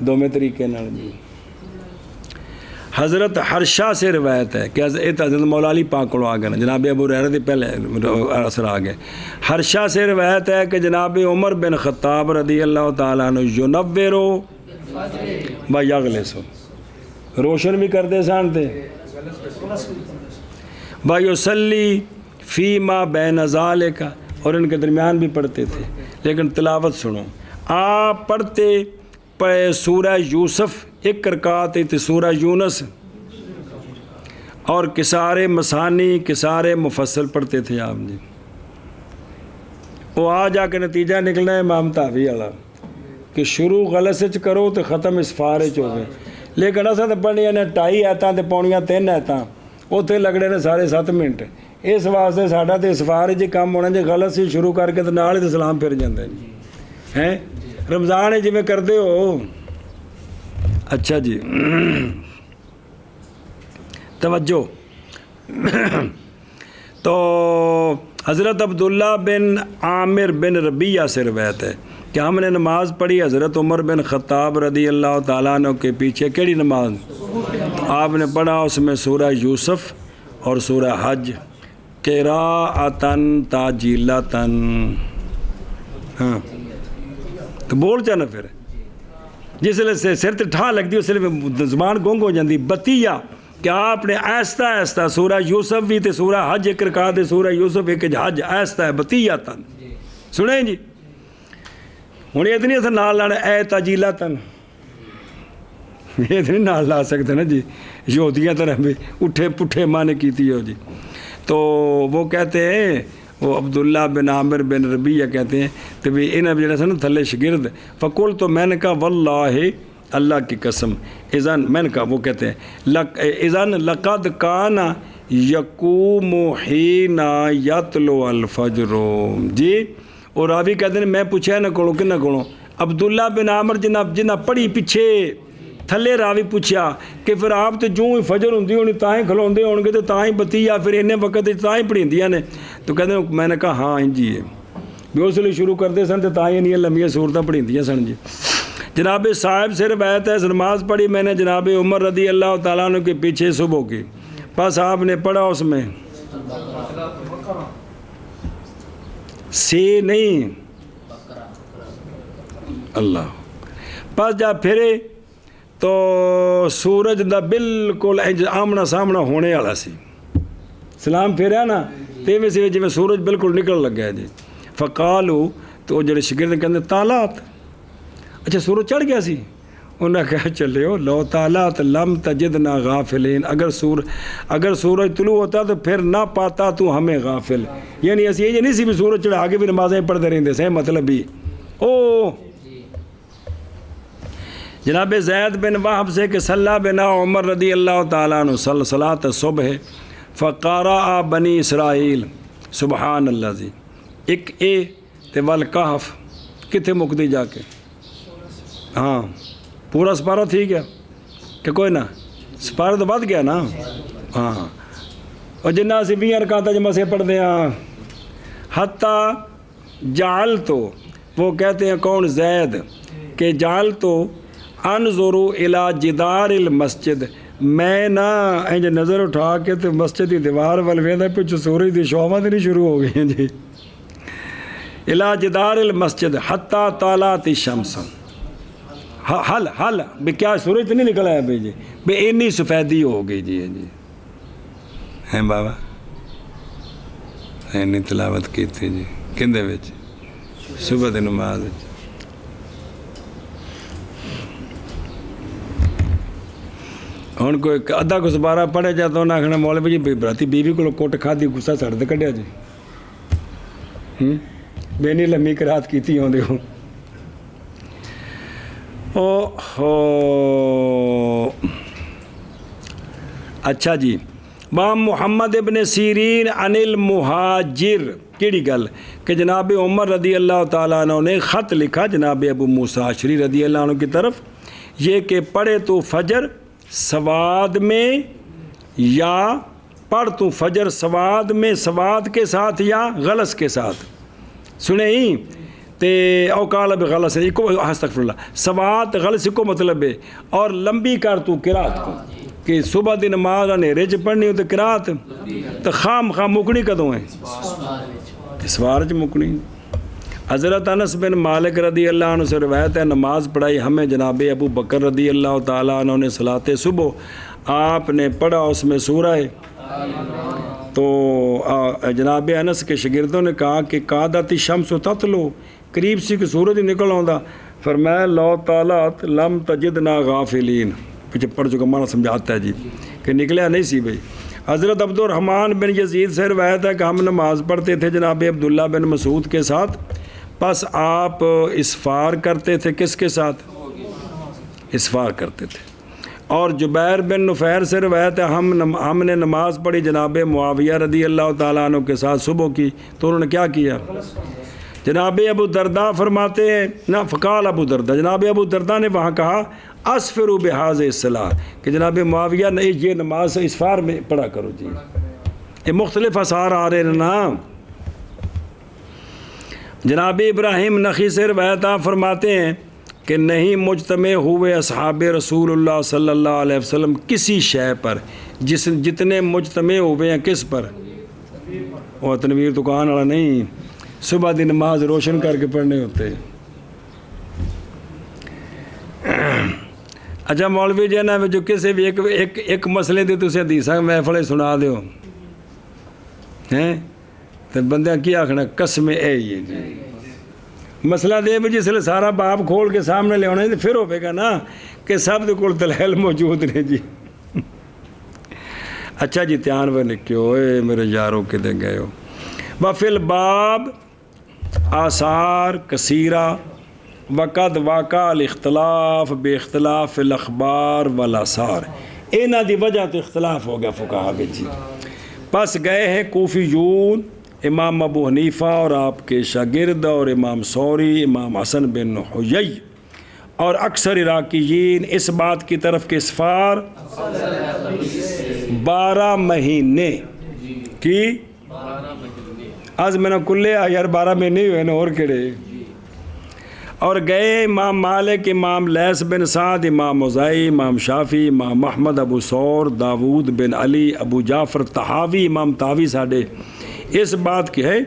دو میں طریقے نال جی. حضرت حرشہ سے روایت ہے کہ حضرت مولا علی پاک کو آ گئے نا جناب ابو ہریرہ سے پہلے اثر آ گئے. حرشہ سے روایت ہے کہ جناب عمر بن خطاب رضی اللہ تعالیٰ عنہ ینور و یغلس روشن بھی کرتے سان تھے و یصلی فی ما بین ذالک اور ان کے درمیان بھی پڑھتے تھے. لیکن تلاوت سنو آپ پڑھتے سورہ یوسف ایک رکعت تھی سورہ یونس اور کسارے مسانی کسارے مفصل پڑھتے تھے آپ جی. وہ آ جا کے نتیجہ نکلنا ہے امام طاوی والا کہ شروع غلط سے کرو تو ختم اسفار ہو گئے. لیکن اصل تو پڑھنی نے 2.5 آیتاں تے پونیاں 3 آیتاں اتنے لگنے نے سارے 7 منٹ. اس واسطے ساڈا تو اسفار جی کام ہونا جی غلط سے شروع کر کے تو نال ہی سلام پھر جاندے جی ہیں رمضان جی میں کرتے ہو. اچھا جی توجہ. تو حضرت عبداللہ بن عامر بن ربیعہ سے روایت ہے کہ ہم نے نماز پڑھی حضرت عمر بن خطاب رضی اللہ تعالیٰ عنہ کے پیچھے. کیڑی نماز آپ نے پڑھا اس میں سورہ یوسف اور سورہ حج قراءتن تاجیلتن. ہاں تو بول چاہنا پھر جس سے سر تے ٹھا لگتی اس لیے زبان گونگ ہو جاتی. بتیہ کہ آپ نے آہستہ آہستہ سورہ یوسف بھی تے سورہ حج ایک رکعت سورہ یوسف ایک حج آہستہ ہے بتیہ تن سنیں جی. ہوں یہ تو نہیں اتنا نال لانا اے تاجیلا تن یہ تو نہیں نال لا سکتے نا جی یہودیاں طرح بھی اٹھے پٹھے مانے کیتی ہو جی. تو وہ کہتے ہیں وہ عبداللہ بن عامر بن ربیعہ کہتے ہیں کہ بھی انہیں جڑا سا نا تھلے شگرد فقول تو میں نے کہا واللہ اللہ کی قسم اذن میں نے کہا وہ کہتے ہیں اذن لقد کان یقوم حین یطلع الفجر جی. اور راوی کہتے ہیں میں پوچھا نہ کولوں کہ نہ کولوں عبداللہ بن عامر جنہ پڑھی پیچھے تھلے راوی پوچھا کہ پھر آپ تو جو ہی فجر ہوندی ہونی تاں ہی کھلوندے ہون گے تو تاں ہی بتی یا پھر انہیں وقت تاں ہی پڑھیندیاں نے. تو کہتے ہیں میں نے کہا ہاں جی ہے بھی اس لیے شروع کرتے سن تو تاں ہی انہیں لمبیاں صورتیں پڑھیندیاں سن جی. جناب صاحب سے روایت ہے نماز پڑھی میں نے جناب عمر رضی اللہ تعالیٰ عنہ کے پیچھے صبح کی. بس آپ نے پڑھا اس میں سے نہیں اللہ. بس جب پھرے تو سورج دا بالکل آمنا سامنا ہونے والا سی. سلام پھیریا نا تے سی جی سورج بالکل نکل لگا جی. فقالو تو جڑے شاگرد کہندے طالعت اچھا سورج چڑھ گیا سی. انہوں نے کہا چلے ہو لو طالعت لم تجدنا غافلین اگر سورج طلوع ہوتا تو پھر نہ پاتا تو ہمیں غافل. یعنی ایسی یہ نہیں سی بھی سورج چڑھا کے بھی نمازیں پڑھتے رہتے سے مطلب بھی او جناب زید بن وہب سے کہ صلی بنا عمر رضی اللہ تعالیٰ عنہ صلاۃ صبح فقارا بنی اسرائیل سبحان اللہ جی. ایک اے تے والکہف کتنے مکتی جا کے ہاں پورا سپارہ تھی گیا کہ کوئی نہ سپارہ تو بد گیا نا ہاں. اور جنہ سے 20 رکعتاں جمع سے پڑھتے ہیں حتیٰ جعل تو وہ کہتے ہیں کون زید کہ جعل تو انظروا الی جدار المسجد میں نا انج نظر اٹھا کے تو مسجد کی دیوار وال ویندا پچھو سورج دی شعاعیں نہیں شروع ہو گئی جی. الی جدار المسجد حتیٰ طالعت الشمس حل بھی کیا سورج تو نہیں نکلا ہے بھائی جی بھی اینی سفیدی ہو گئی جی جی ہیں بابا اینی تلاوت کی تھی جی کندے وچ صبح دی نماز وچ. ہوں کوئی ادھا کو سپارہ پڑھے جا تو انہیں آخنا مولوی جی براتی بیوی کو کٹ کھادی غصہ سڑ تے کڈیا جی بے نہیں لمبی قرات کیتی ہوندے ہو. اچھا جی بام محمد ابن سیرین عن المہاجر کیڑی گل کہ جناب عمر رضی اللہ تعالیٰ عنہ نے خط لکھا جناب ابو موسیٰ اشعری رضی اللہ عنہ کی طرف یہ کہ پڑھے تو فجر سواد میں یا پڑھ تو فجر سواد میں سواد کے ساتھ یا غلس کے ساتھ سنے ہی تے اوقال بغلس استغفر اللہ سواد غلس کو مطلب ہے اور لمبی کر تو قرات کو کہ صبح دی نماز اندھیرے چ پڑھنی ہو تو قرات تو خام مکنی کدوں ہے سوار چ مکنی. حضرت انس بن مالک رضی اللہ عنہ سے روایت ہے نماز پڑھائی ہمیں جناب ابو بکر رضی اللہ تعالیٰ عنہ نے صلاۃ صبح آپ نے پڑھا اس میں سورہ تو جناب انس کے شاگردوں نے کہا کہ قادت الشمس تطلع قریب سی کہ سورج نکل آندا فرمایا لو طالعت لم تجدنا غافلین پیچھے پڑھ چکا معنی سمجھاتا ہے جی کہ نکلیا نہیں سی بھائی. حضرت عبد الرحمن بن یزید سے روایت ہے کہ ہم نماز پڑھتے تھے جناب عبداللہ بن مسعود کے ساتھ بس آپ اسفار کرتے تھے کس کے ساتھ اسفار کرتے تھے. اور جبیر بن نفیر سے روایت ہے ہم نے نماز پڑھی جناب معاویہ رضی اللہ تعالیٰ عنہ کے ساتھ صبح کی تو انہوں نے کیا کیا جناب ابو درداء فرماتے ہیں نہ فقال ابو درداء جناب ابو درداء نے وہاں کہا اسفروا بهذه الصلاة کہ جناب معاویہ نے یہ نماز اسفار میں پڑھا کرو جی. یہ مختلف اثار آ رہے ہیں نا. جناب ابراہیم نخی سے روایت فرماتے ہیں کہ نہیں مجتمع ہوئے اصحاب رسول اللہ صلی اللہ علیہ وسلم کسی شے پر جتنے مجتمع ہوئے ہیں کس پر وہ تنویر دکان والا نہیں صبح دی نماز روشن کر کے پڑھنے ہوتے. اچھا مولوی جی نا جو کسی بھی ایک مسئلے دی تسی حدیثاں محفل سنا دیو ہیں تو بندیاں کی آخنا قسم اے یہ جی مسئلہ دے بھی جس لئے سارا باپ کھول کے سامنے لے ہونے پھر ہو پے گا نا کہ سب دے کول دلائل موجود نے جی. اچھا جی تیان وہ لکھو اے میرے یاروں کے دے گئے ہو وفی الباب آثار کثیرہ وقد واقع الاختلاف بے اختلاف الاخبار والآثار، انہاں دی وجہ تو اختلاف ہو گیا فقہا وچ جی۔ پس گئے ہیں کوفیون امام ابو حنیفہ اور آپ کے شاگرد اور امام ثوری، امام حسن بن حیی اور اکثر عراقیین اس بات کی طرف کہ اسفار 12 مہینے کی آج میں نے کلے یار 12 مہینے ہوئے نا اور کڑے، اور گئے امام مالک، امام لیث بن سعد، امام اوزاعی، امام شافعی، امام محمد، ابو ثور، داود بن علی، ابو جعفر طحاوی، امام طحاوی ساڈے اس بات کی ہے،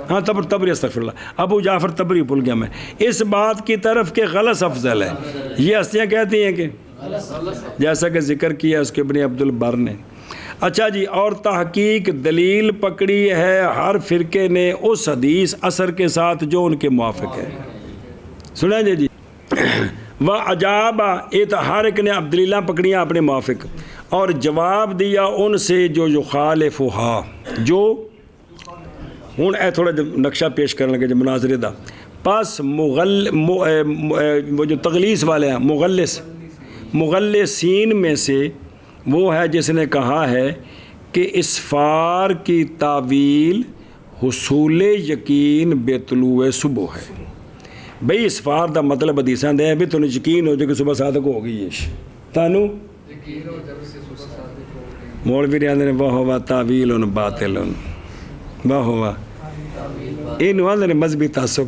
ہاں تبری استغفر اللہ، ابو جعفر تبری بھول گیا میں، اس بات کی طرف کہ غلط افضل ہے۔ یہ ہستیاں کہتی ہیں کہ جیسا کہ ذکر کیا اس کے ابن عبد البر نے۔ اچھا جی، اور تحقیق دلیل پکڑی ہے ہر فرقے نے اس حدیث اثر کے ساتھ جو ان کے موافق ہے، سنیں جی۔ وہ عجاب، یہ تو ہر ایک نے دلیلاں پکڑیاں اپنے موافق، اور جواب دیا ان سے جو یخالفھا، جو ہوں اے تھوڑا نقشہ پیش کرنے لگے جو مناظرے دا، پس وہ جو تغلیس والے ہیں، مغلسین میں سے وہ ہے جس نے کہا ہے کہ اسفار کی تعویل حصول یقین بے طلوع صبح ہے۔ بھئی اسفار دا مطلب حدیثاں دے بھی تو یقین ہو جو کہ صبح صادق ہو گئی ہے، تانو مولوی رہاں نے وہ ہوا تعویل باطل، وہ ہوا انہوں نے مذہبی تعصب،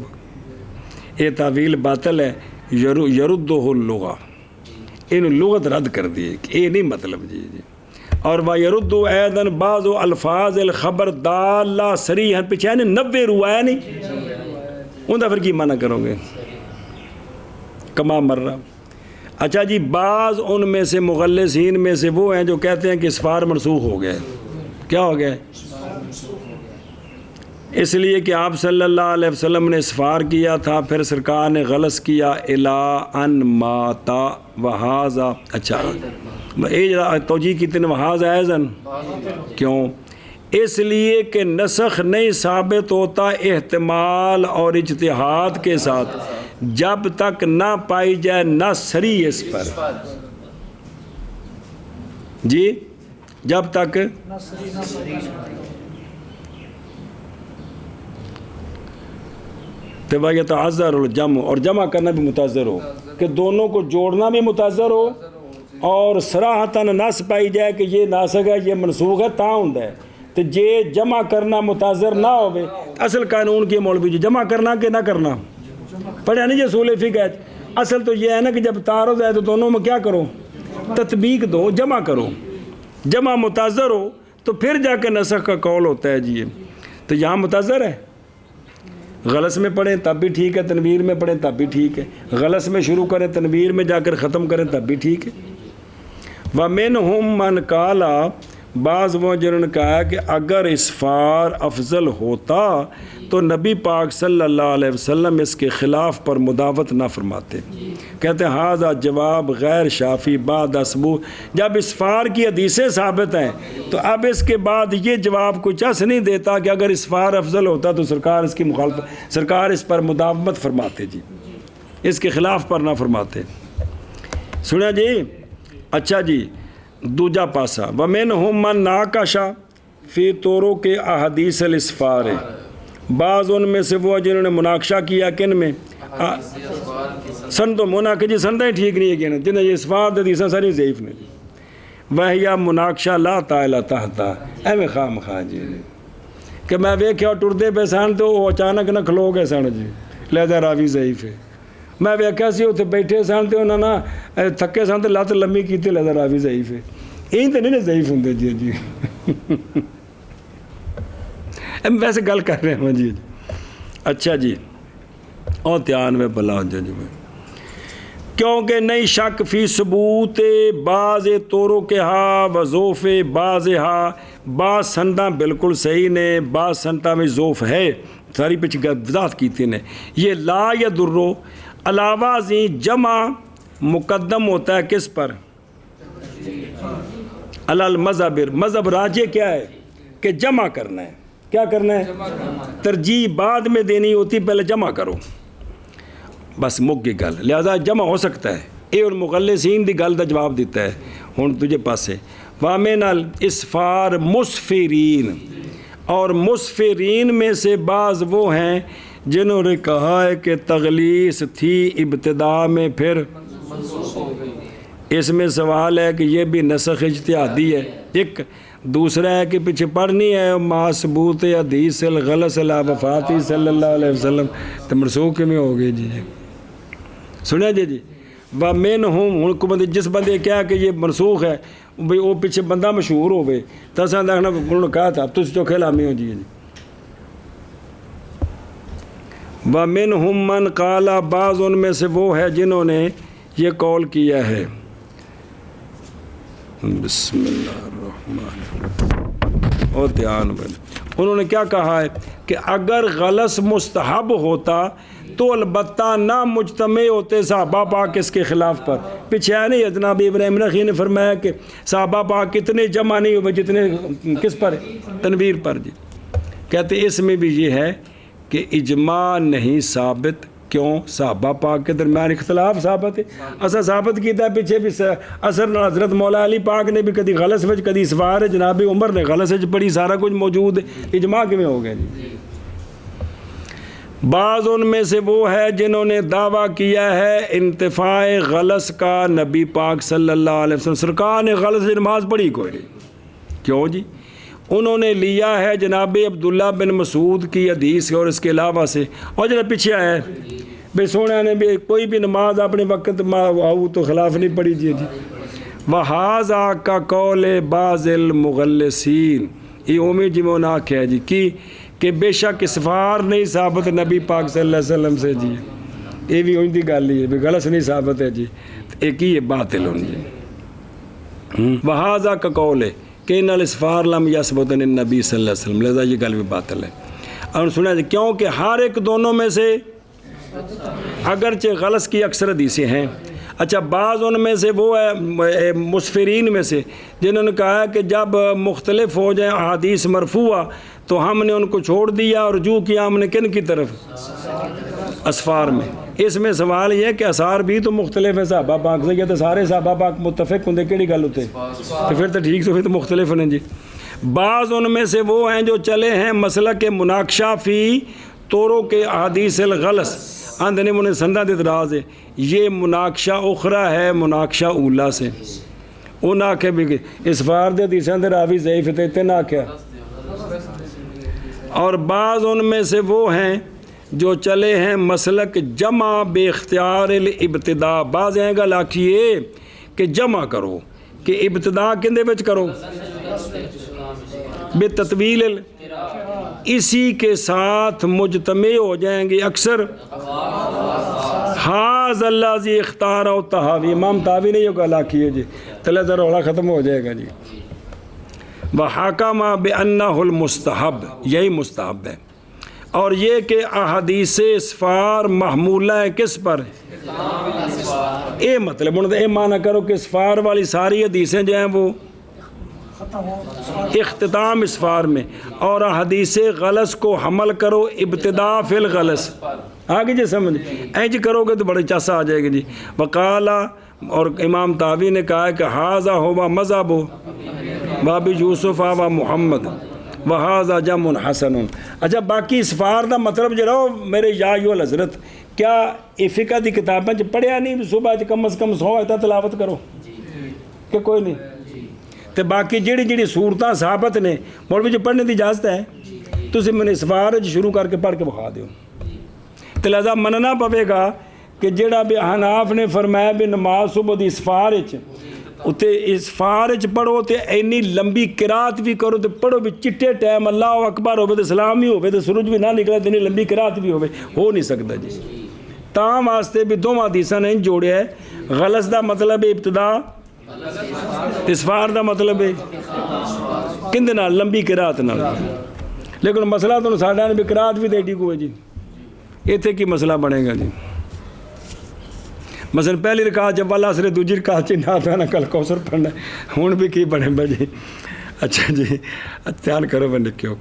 یہ تعویل باطل ہے، یردہ اللغہ، انہوں لغت رد کر دیے کہ یہ نہیں مطلب جی۔ اور وَيَرُدُّ أَيْضًا بعض الفاظ الخبر دالہ صریحاً، پیچھے ہے 90 روایا نہیں، ان دا پھر کی معنی کرو گے کما مرہ۔ اچھا جی، بعض ان میں سے مغلسین میں سے وہ ہیں جو کہتے ہیں کہ اسفار منسوخ ہو گئے، کیا ہو گئے؟ اس لیے کہ آپ صلی اللہ علیہ وسلم نے اسفار کیا تھا، پھر سرکار نے غلط کیا اِلَىٰ أَن مَاتَ وَهَذَا، اچھا توجیہ کی تن وَهَذَا أَيْضًا، کیوں؟ اس لیے کہ نسخ نہیں ثابت ہوتا احتمال اور اجتہاد کے ساتھ جب تک نہ پائی جائے نہ صریح اس پر، جی جب تک تو یتعذر الجمع، اور جمع کرنا بھی متعذر ہو، کہ دونوں کو جوڑنا بھی متعذر ہو، اور صراحتاً نس پائی جائے کہ یہ ناسخ ہے یہ منسوخ ہے تا ہوندا ہے، تو جے جمع کرنا متعذر نہ ہوئے، اصل قانون کی مولوی جی جمع کرنا کہ نہ کرنا پڑھا نہیں جی اصول فقہ ہے، اصل تو یہ ہے نا کہ جب تعارض ہے تو دونوں میں کیا کرو، تطبیق دو، جمع کرو، جمع متعذر ہو تو پھر جا کے نسخ کا قول ہوتا ہے جی۔ تو یہاں متعذر ہے، غلط میں پڑھیں تب بھی ٹھیک ہے، تنویر میں پڑھیں تب بھی ٹھیک ہے، غلط میں شروع کریں تنویر میں جا کر ختم کریں تب بھی ٹھیک ہے۔ وَمِنْهُمْ مَنْ قَالَ، بعض وہ جنہوں نے کہا کہ اگر اسفار افضل ہوتا تو نبی پاک صلی اللہ علیہ وسلم اس کے خلاف پر مداوت نہ فرماتے، کہتے ہیں ہاذا جواب غیر شافی بعد ثبوت، جب اسفار کی حدیثیں ثابت ہیں تو اب اس کے بعد یہ جواب کچھ ایسا نہیں دیتا کہ اگر اسفار افضل ہوتا تو سرکار اس کی مخالفت، سرکار اس پر مداوت فرماتے جی، اس کے خلاف پر نہ فرماتے۔ سنیا جی، اچھا جی، دوجا پاسا وَمِنْهُمْ مَنْ نَاقَشَ فِي طُرُقِ أَحَادِيثِ الْإِسْفَارِ، بعض ان میں سے وہ جنہوں نے مناقشہ کیا کن میں سندوں مناقشہ جی سندیں ٹھیک نہیں ہے کہ جنہیں یہ اسفار حدیثیں ساری ضعیف نے، وَهِيَ مناقشہ لا طائلہ تحتا، ایویں خواہ مخواہ جی کہ میں ویکھیا ٹردے پہ سن تو وہ اچانک نہ کھلو گئے سن جی لہذا راوی ضعیف ہے، میں ویکھیا سی اتنے بیٹھے سن تو انہوں نے تھکے سن تو لت لمبی کیتی لہذا راوی ضعیف ہے، یہ تو نہیں ضعیف ہوں جی جی ویسے گل کر رہے ہیں جی۔ اچھا جی، اور دھیان میں بلا جی کیونکہ نہیں شک فی ثبوت بعض طوروں کے ہاں وظوف بعض ہاں، بعض سنداں بالکل صحیح نے، بعض سنداں میں ظوف ہے، ساری پچھ وضاحت کی تھی نے، یہ لا یدرو علاوہ ازیں جمع مقدم ہوتا ہے کس پر، المذہب، مذہب راجع کیا ہے کہ جمع کرنا ہے، کیا کرنا ہے، ترجیح بعد میں دینی ہوتی، پہلے جمع کرو، بس مک گئی گل، لہذا جمع ہو سکتا ہے. یہ اور مغلسین دی گل دا جواب دیتا ہے. ہن تجھے پاسے وامن الاسفار مسفرین، اور مسفرین میں سے بعض وہ ہیں جنہوں نے کہا ہے کہ تغلیس تھی ابتدا میں پھر اس میں سوال ہے کہ یہ بھی نسخ اجتہادی ہے ایک. دوسرا ہے کہ پیچھے پڑھنی ہے ما ثبوت حدیث الغلس لا وفاتی صلی اللہ علیہ وسلم، تو منسوخ میں ہو گئے. جی سنیا جی. وَمِنْهُمْ ہن کو بندے جس بندے کیا کہ یہ منسوخ ہے بھئی وہ پیچھے بندہ مشہور ہوئے تو اساں دیکھنا انہوں نے کہا تھا تُس چوکھے لامی ہو. جی وَمِنْهُمْ مَنْ قَالَ، بعض ان میں سے وہ ہے جنہوں نے یہ قول کیا ہے. بسم اللہ الرحمن الرحیم. اور دھیان بن، انہوں نے کیا کہا ہے کہ اگر غلط مستحب ہوتا تو البتہ نہ مجتمع ہوتے صحابہ پاک اس کے خلاف پر. پیچھے ہے نہیں جناب ابراہیم نخعی نے فرمایا کہ صحابہ پاک اتنے جمع نہیں ہوئے جتنے کس پر، تنویر پر. جی کہتے اس میں بھی یہ ہے کہ اجماع نہیں ثابت. کیوں؟ صحابہ پاک کے درمیان اختلاف ثابت ہے. اسا ثابت کیتا ہے پیچھے بھی اثر حضرت مولا علی پاک نے بھی کدی غلط وچ کدی سوار ہے، جناب عمر نے غلط وچ پڑھی، سارا کچھ موجود ہے. اجماع کیویں ہو گیا؟ جی بعض ان میں سے وہ ہے جنہوں نے دعویٰ کیا ہے انتفاع غلط کا نبی پاک صلی اللہ علیہ وسلم. سرکار نے غلط سے نماز پڑھی کوئی نہیں. کیوں جی؟ انہوں نے لیا ہے جناب عبداللہ بن مسعود کی حدیث اور اس کے علاوہ سے، اور جناب پیچھے آیا ہے بے سونے نے بھی کوئی بھی نماز اپنے وقت آؤ تو خلاف نہیں پڑھی. جی وہذا کا قول بعض المغلسین، یہ اومی جی میں آکھیا جی کی کہ بے شک اسفار نہیں ثابت نبی پاک صلی اللہ علیہ وسلم سے. جی یہ بھی ان کی گل ہی ہے بھی غلط نہیں ثابت ہے. جی ایک ہی ہے باطل ہوں. جی وہذا کا قول ہے کہ ان الاسفار لم یثبت عن النبی صلی اللہ علیہ وسلم، لہذا یہ گل بھی باطل ہے. اور سنا جی کیوں کہ ہر ایک دونوں میں سے اگرچہ غلط کی اکثر حدیثیں ہیں. اچھا بعض ان میں سے وہ ہے مسفرین میں سے جنہوں نے کہا کہ جب مختلف ہو جائیں احادیث مرفوعہ تو ہم نے ان کو چھوڑ دیا اور رجوع کیا ہم نے کن کی طرف؟ اسفار میں. اس میں سوال یہ ہے کہ اثار بھی تو مختلف ہے صحابہ پاک سے، یہ تو سارے صحابہ پاک متفق ہوں کیڑی گل ہوتے تو پھر تو ٹھیک سے پھر تو مختلف ہیں. جی بعض ان میں سے وہ ہیں جو چلے ہیں مسلک کے مناقشہ فی طوروں کے احادیث الغلط، اندھنے منہ سندہ اعتراض ہے. یہ مناقشہ اخرى ہے مناقشہ اولا سے. ان آکھے بھی اسفار دے حدیثاں دے راوی ضعیف تے اتنا آکھیا. اور بعض ان میں سے وہ ہیں جو چلے ہیں مسلک جمع بے اختیار الابتداء. بعض ہیں گل آکھیے کہ جمع کرو کہ ابتداء کندے وچ کرو بے تطویل اسی کے ساتھ مجتمع ہو جائیں گے اکثر. حاض اللہ زی اختار و تحاوی، امام تحاوی نے یہ گل آکھی ہے. جی تلے ذرا رولا ختم ہو جائے گا. جی وحکم بانہ المستحب، یہی مستحب ہے. اور یہ کہ احادیث اسفار محمولہ ہے کس پر؟ اے مطلب انہوں نے اے معنی کرو کہ اسفار والی ساری حدیثیں جو ہیں وہ اختتام اسفار میں، اور حدیث غلط کو حمل کرو ابتداء فی الغلط. آگے جی سمجھ اینج کرو گے تو بڑے چاسا آ جائے گی. جی وقالا، اور امام تحوی نے کہا ہے کہ حاذا ہوا مذہب بابی یوسف و محمد وحاذا جمع حسن. اچھا باقی اسفار دا مطلب جڑا میرے یا حضرت کیا فقہ دی کتابیں پڑھیا نہیں صبح کم از کم 100 آیتاں تلاوت کرو کہ کوئی نہیں؟ تو باقی جڑی جڑی صورتاں ثابت نے مولوی جو پڑھنے دی اجازت ہے تسی میں اسفار شروع کر کے پڑھ کے بخا دیو. تو لہذا مننا پوے گا کہ جڑا بھی حناف نے فرمایا بھی نماز صبح دی اسفار اتے اسفار پڑھو تو اینی لمبی قرات بھی کرو تو پڑھو بھی چٹے ٹائم اللہ اکبر ہوئے تو سلام بھی ہوئے تو سورج بھی نہ نکلے تو لمبی قرات بھی ہوئے ہو نہیں سکتا. جی تاں واسطے بھی دو حدیثاں نے جوڑیا ہے. غلط دا مطلب ہے ابتدا، اسفار دا مطلب ہے کندے نال لمبی قرات نال. لیکن مسئلہ تو ساڈا نے بھی قرات بھی دے ڈی کو ہے. جی ایتھے کی مسئلہ بنے گا؟ جی مثلا پہلی رکعت جب والا اثر دوجی رکعت چ نہ کل کوثر پڑھنا ہوں بھی کی بنے بھائی. اچھا جی دھیان کرو بندے کیوں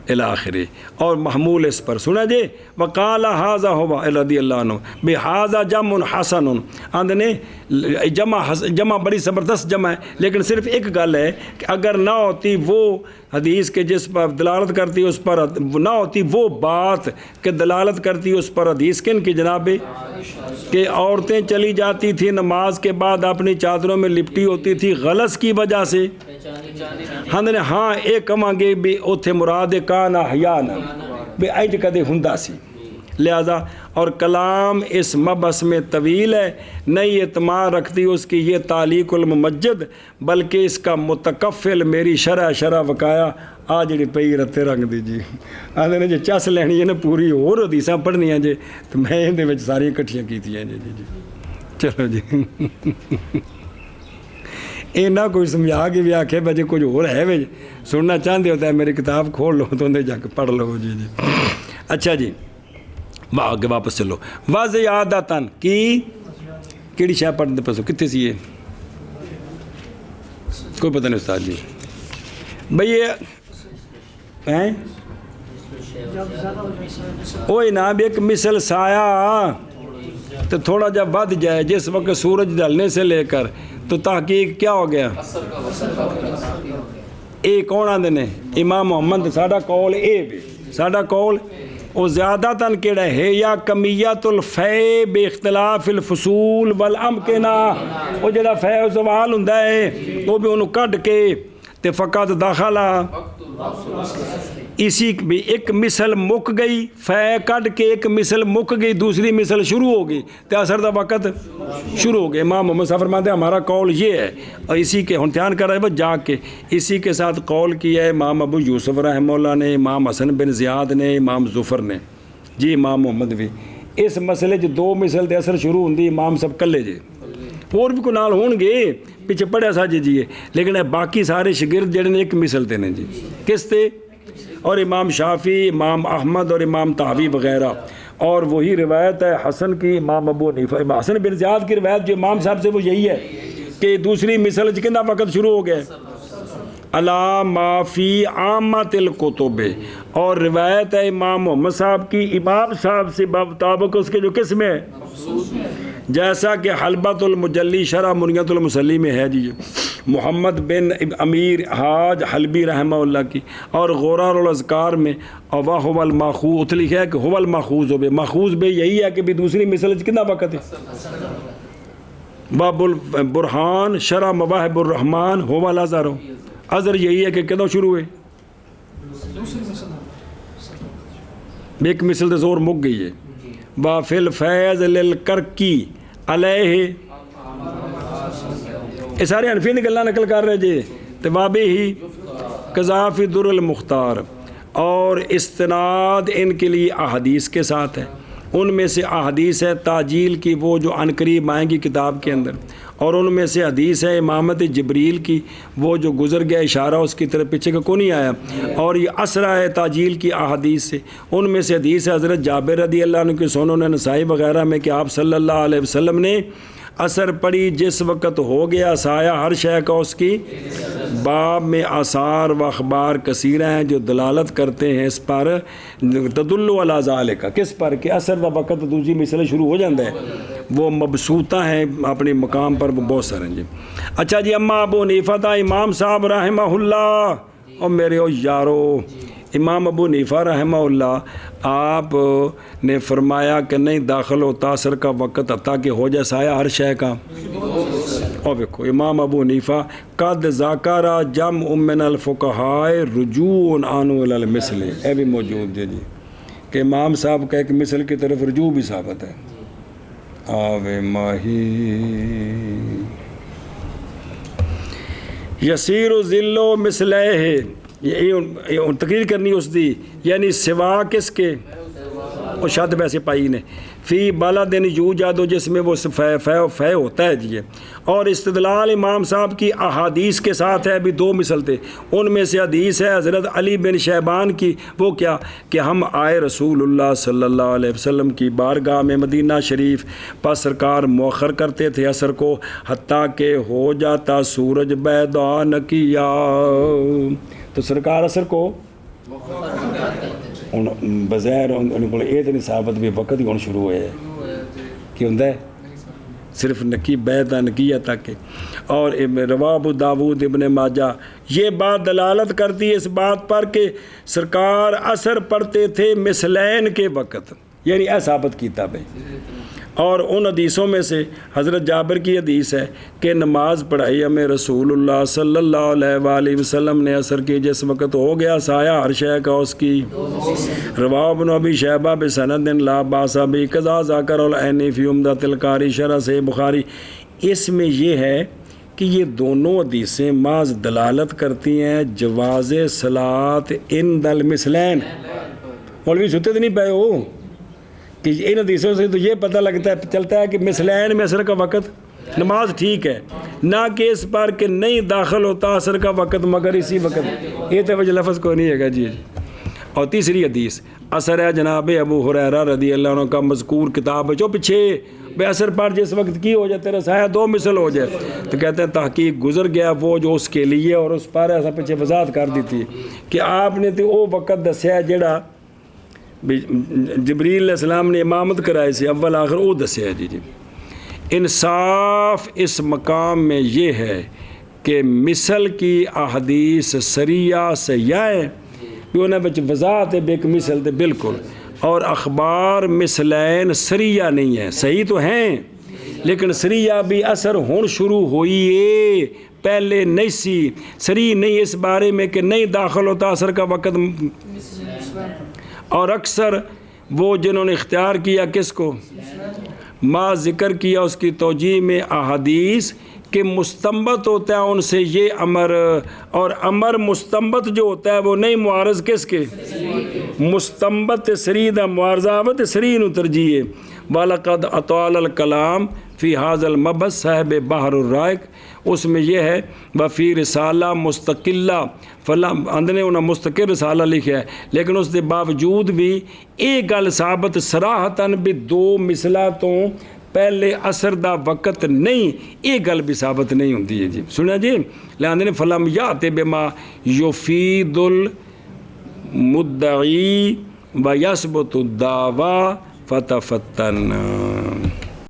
الاخری اور محمول اس پر سنا جی وقال ھذا ہوا رضی اللہ عنہ بھذا جمع حسن آندنے جمع بڑی زبردست جمع ہے لیکن صرف ایک گل ہے کہ اگر نہ ہوتی وہ حدیث کے جس پر دلالت کرتی اس پر نہ ہوتی وہ بات کہ دلالت کرتی اس پر حدیث کن کی جناب کہ عورتیں چلی جاتی تھیں نماز کے بعد اپنی چادروں میں لپٹی ہوتی تھی غلظ کی وجہ سے ہاں ایک کہاں گے بھی اوتھے مراد کان احیانا بھی اینج کدے ہندا سی لہذا اور کلام اس مبحث میں طویل ہے نہیں اعتماد رکھتی اس کی یہ تعلیق الممجد بلکہ اس کا متکفل میری شرح وقایا آ جڑی پئی رتے رنگ دی جی آدھے نے جی چس لینی ہے نا پوری اور حدیثاں پڑھنیاں جی تو میں اندے وچ ساری اکٹھیاں کیتیاں جی چلو جی اینا کوئی سمجھا کے بھی آکھے بجے کچھ اور ہے بھائی سننا چاہتے ہوتا ہے میری کتاب کھول لو تو اندے جا کے پڑھ لو جی اچھا جی آگے واپس چلو واضح عادتاً کی کیڑی شاہ پڑھنے پسو کتنے سی یہ کوئی پتہ نہیں استاد جی بھئی یہ اوئی نا بھی ایک مثل سایہ تو تھوڑا جب ود جائے جس وقت سورج ڈھلنے سے لے کر تو تحقیق کیا ہو گیا اے کون آندے نے امام محمد ساڈا قول اے بھی ساڈا قول وہ زیادہ تن کیڑا ہے یا کمیت الفے بے اختلاف الفصول والامکنہ وہ جڑا فے و زوال ہوندا ہے وہ بھی انہوں کڈ کے تے فقط داخلہ اسی بھی ایک مثل مک گئی فے کڈ کے ایک مثل مک گئی دوسری مثل شروع ہو گئی تے اثر دا وقت شروع ہو گیا امام محمد صاحب فرماتے ہیں ہمارا قول یہ ہے اور اسی کے ہنتیان کر رہے ہیں جا کے اسی کے ساتھ قول کیا ہے امام ابو یوسف رحمہ اللہ نے امام حسن بن زیاد نے امام ظفر نے جی امام محمد بھی اس مسئلے جو دو مثل دے اثر شروع ہوندی امام سب کلے جی اور بھی کوئی نال ہون گے پیچھے پڑھیا سا جی لیکن باقی سارے شگرد جڑے نے ایک مثل تے نے جی کس تے اور امام شافعی امام احمد اور امام طحاوی وغیرہ اور وہی روایت ہے حسن کی امام ابو حنیفہ امام حسن بن زیاد کی روایت جو امام صاحب سے وہ یہی ہے کہ دوسری مثل کتنا وقت شروع ہو گیا علا ما فی عامت الکتب اور روایت ہے امام محمد صاحب کی امام صاحب سے مطابق اس کے جو قسم ہے جیسا کہ حلبۃ المجلی شرح منیت المسلی میں ہے جی محمد بن امیر حاج حلبی رحمہ اللہ کی اور غرار الاذکار میں اور وہ الماخوذ لکھا ہے کہ هو الماخوذ بے ماخوذ بے یہی ہے کہ بھی دوسری مثل کتنا وقت ہے باب البرہان شرح مواہب الرحمن هو الازہر ازہر یہی ہے کہ کدوں شروع ہوئے ایک مثل دے زور مک گئی ہے وفی الفیض للکرکی علیہ یہ سارے حنفی نے گلہ نقل کر رہے جی تبابی ہی قذافی در المختار اور استناد ان کے لیے احادیث کے ساتھ ہے ان میں سے احادیث ہے تاجیل کی وہ جو عنقریب آئیں گی کتاب کے اندر اور ان میں سے حدیث ہے امامت جبریل کی وہ جو گزر گیا اشارہ اس کی طرف پیچھے کا کو نہیں آیا اور یہ اسرہ ہے تاجیل کی احادیث سے ان میں سے حدیث ہے حضرت جابر رضی اللہ عنہ کے سنن نے نسائی وغیرہ میں کہ آپ صلی اللہ علیہ وسلم نے اثر پڑی جس وقت ہو گیا سایہ ہر شے کا اس کی باب میں آثار و اخبار کثیرہ ہیں جو دلالت کرتے ہیں اس پر تدل علی ذالک کس پر کہ اثر و وقت دوسری مثل شروع ہو جاتا ہے وہ مبسوطہ ہیں اپنے مقام پر وہ بہت سارے ہیں جی اچھا جی اما ابو حنیفہ تھا امام صاحب رحمہ اللہ اور میرے یارو امام ابو حنیفہ رحمہ اللہ آپ نے فرمایا کہ نہیں داخل ہوتا اثر کا وقت حتیٰ کہ ہو جائے سایہ ہر شے کا اور دیکھو امام ابو حنیفہ قد ذاکر جمع من الفقہاء رجوع عنہ الی المثل اے بھی موجود ہے جی کہ امام صاحب کا ایک مثل کی طرف رجوع بھی ثابت ہے آوے ماہی یسیر ذلو مثلہ ہے یہ تقریر کرنی اس دی یعنی سوا کس کے وہ شد ویسے پائی نے فی بالا دین یو جادو جس میں وہ فے ہوتا ہے جی اور استدلال امام صاحب کی احادیث کے ساتھ ہے ابھی دو مثل تھے ان میں سے حدیث ہے حضرت علی بن شیبان کی وہ کیا کہ ہم آئے رسول اللہ صلی اللہ علیہ وسلم کی بارگاہ میں مدینہ شریف پر سرکار مؤخر کرتے تھے اثر کو حتیٰ کہ ہو جاتا سورج بیضاء نقیہ تو سرکار اثر کو ہوں بظاہر انہوں کو یہ تو نہیں ثابت بھی وقت ہی ہوں شروع ہوا ہے کہ ہوں صرف نکی بیت نکیہ تک ہے. اور رواہ ابو داود ابن ماجہ یہ بات دلالت کرتی ہے اس بات پر کہ سرکار عصر پڑھتے تھے مثلین کے وقت، یعنی اے ثابت کیتا بھائی. اور ان حدیثوں میں سے حضرت جابر کی حدیث ہے کہ نماز پڑھائی ہمیں رسول اللہ صلی اللہ علیہ وآلہ وسلم نے عصر کی جس وقت ہو گیا سایہ ہر شے کا اس کی. رواہ ابن ابی شیبہ بسند لا باس بہ قضا ذاکر العینی فی عمدۃ القاری شرح سے بخاری. اس میں یہ ہے کہ یہ دونوں حدیثیں محض دلالت کرتی ہیں جواز صلاۃ عند المثلین. مولوی ستے تو نہیں پائے ہو کہ ان حدیثوں سے تو یہ پتہ لگتا ہے چلتا ہے کہ مثلین میں عصر کا وقت نماز ٹھیک ہے، نہ کہ اس پر کہ نہیں داخل ہوتا عصر کا وقت مگر اسی وقت. یہ تو وجہ لفظ کو نہیں ہے گا جی. اور تیسری حدیث اثر ہے جناب ابو ہریرہ رضی اللہ عنہ کا مذکور کتاب ہے جو پیچھے بے اثر پر جس وقت کی ہو جائے تیرا سایہ دو مثل ہو جائے تو کہتے ہیں تحقیق گزر گیا وہ جو اس کے لیے، اور اس پر ایسا پیچھے وضاحت کر دی تھی کہ آپ نے تو وہ وقت دسیا جڑا جبریل علیہ السلام نے امامت کرائی سی اول آخر وہ دسیا جی. انصاف اس مقام میں یہ ہے کہ مثل کی احادیث سریہ سیاح ہے کہ انہیں بچ وضاحت ہے بے ایک مثل دے بالکل، اور اخبار مثلین سریہ نہیں ہے. صحیح تو ہیں لیکن سریہ بھی اثر ہون شروع ہوئی ہے، پہلے نہیں سی. سری نہیں اس بارے میں کہ نہیں داخل ہوتا اثر کا وقت. اور اکثر وہ جنہوں نے اختیار کیا کس کو ما ذکر کیا اس کی توجیہ میں احادیث کہ مستنبت ہوتا ہے ان سے یہ امر، اور امر مستنبت جو ہوتا ہے وہ نہیں معارض کس کے مستنبت سری دا معارضہ سری نو ترجیح. وَلَقَدْ أَطَالَ الْكَلَامِ فی حاض المبحث صاحب بحر الرائق اس میں یہ ہے وفی رسالہ مستقلہ فلاں اندنے انہیں مستقل رسالہ لکھا ہے، لیکن اس کے باوجود بھی ایک گل ثابت صراحتاً بھی دو مثلہ تو پہلے عصر دا وقت نہیں، ایک گل بھی ثابت نہیں ہوتی ہے جی. سنیا جی لہٰذا فلم یات بما یفید المدعی و یثبت الدعوی فتفتن.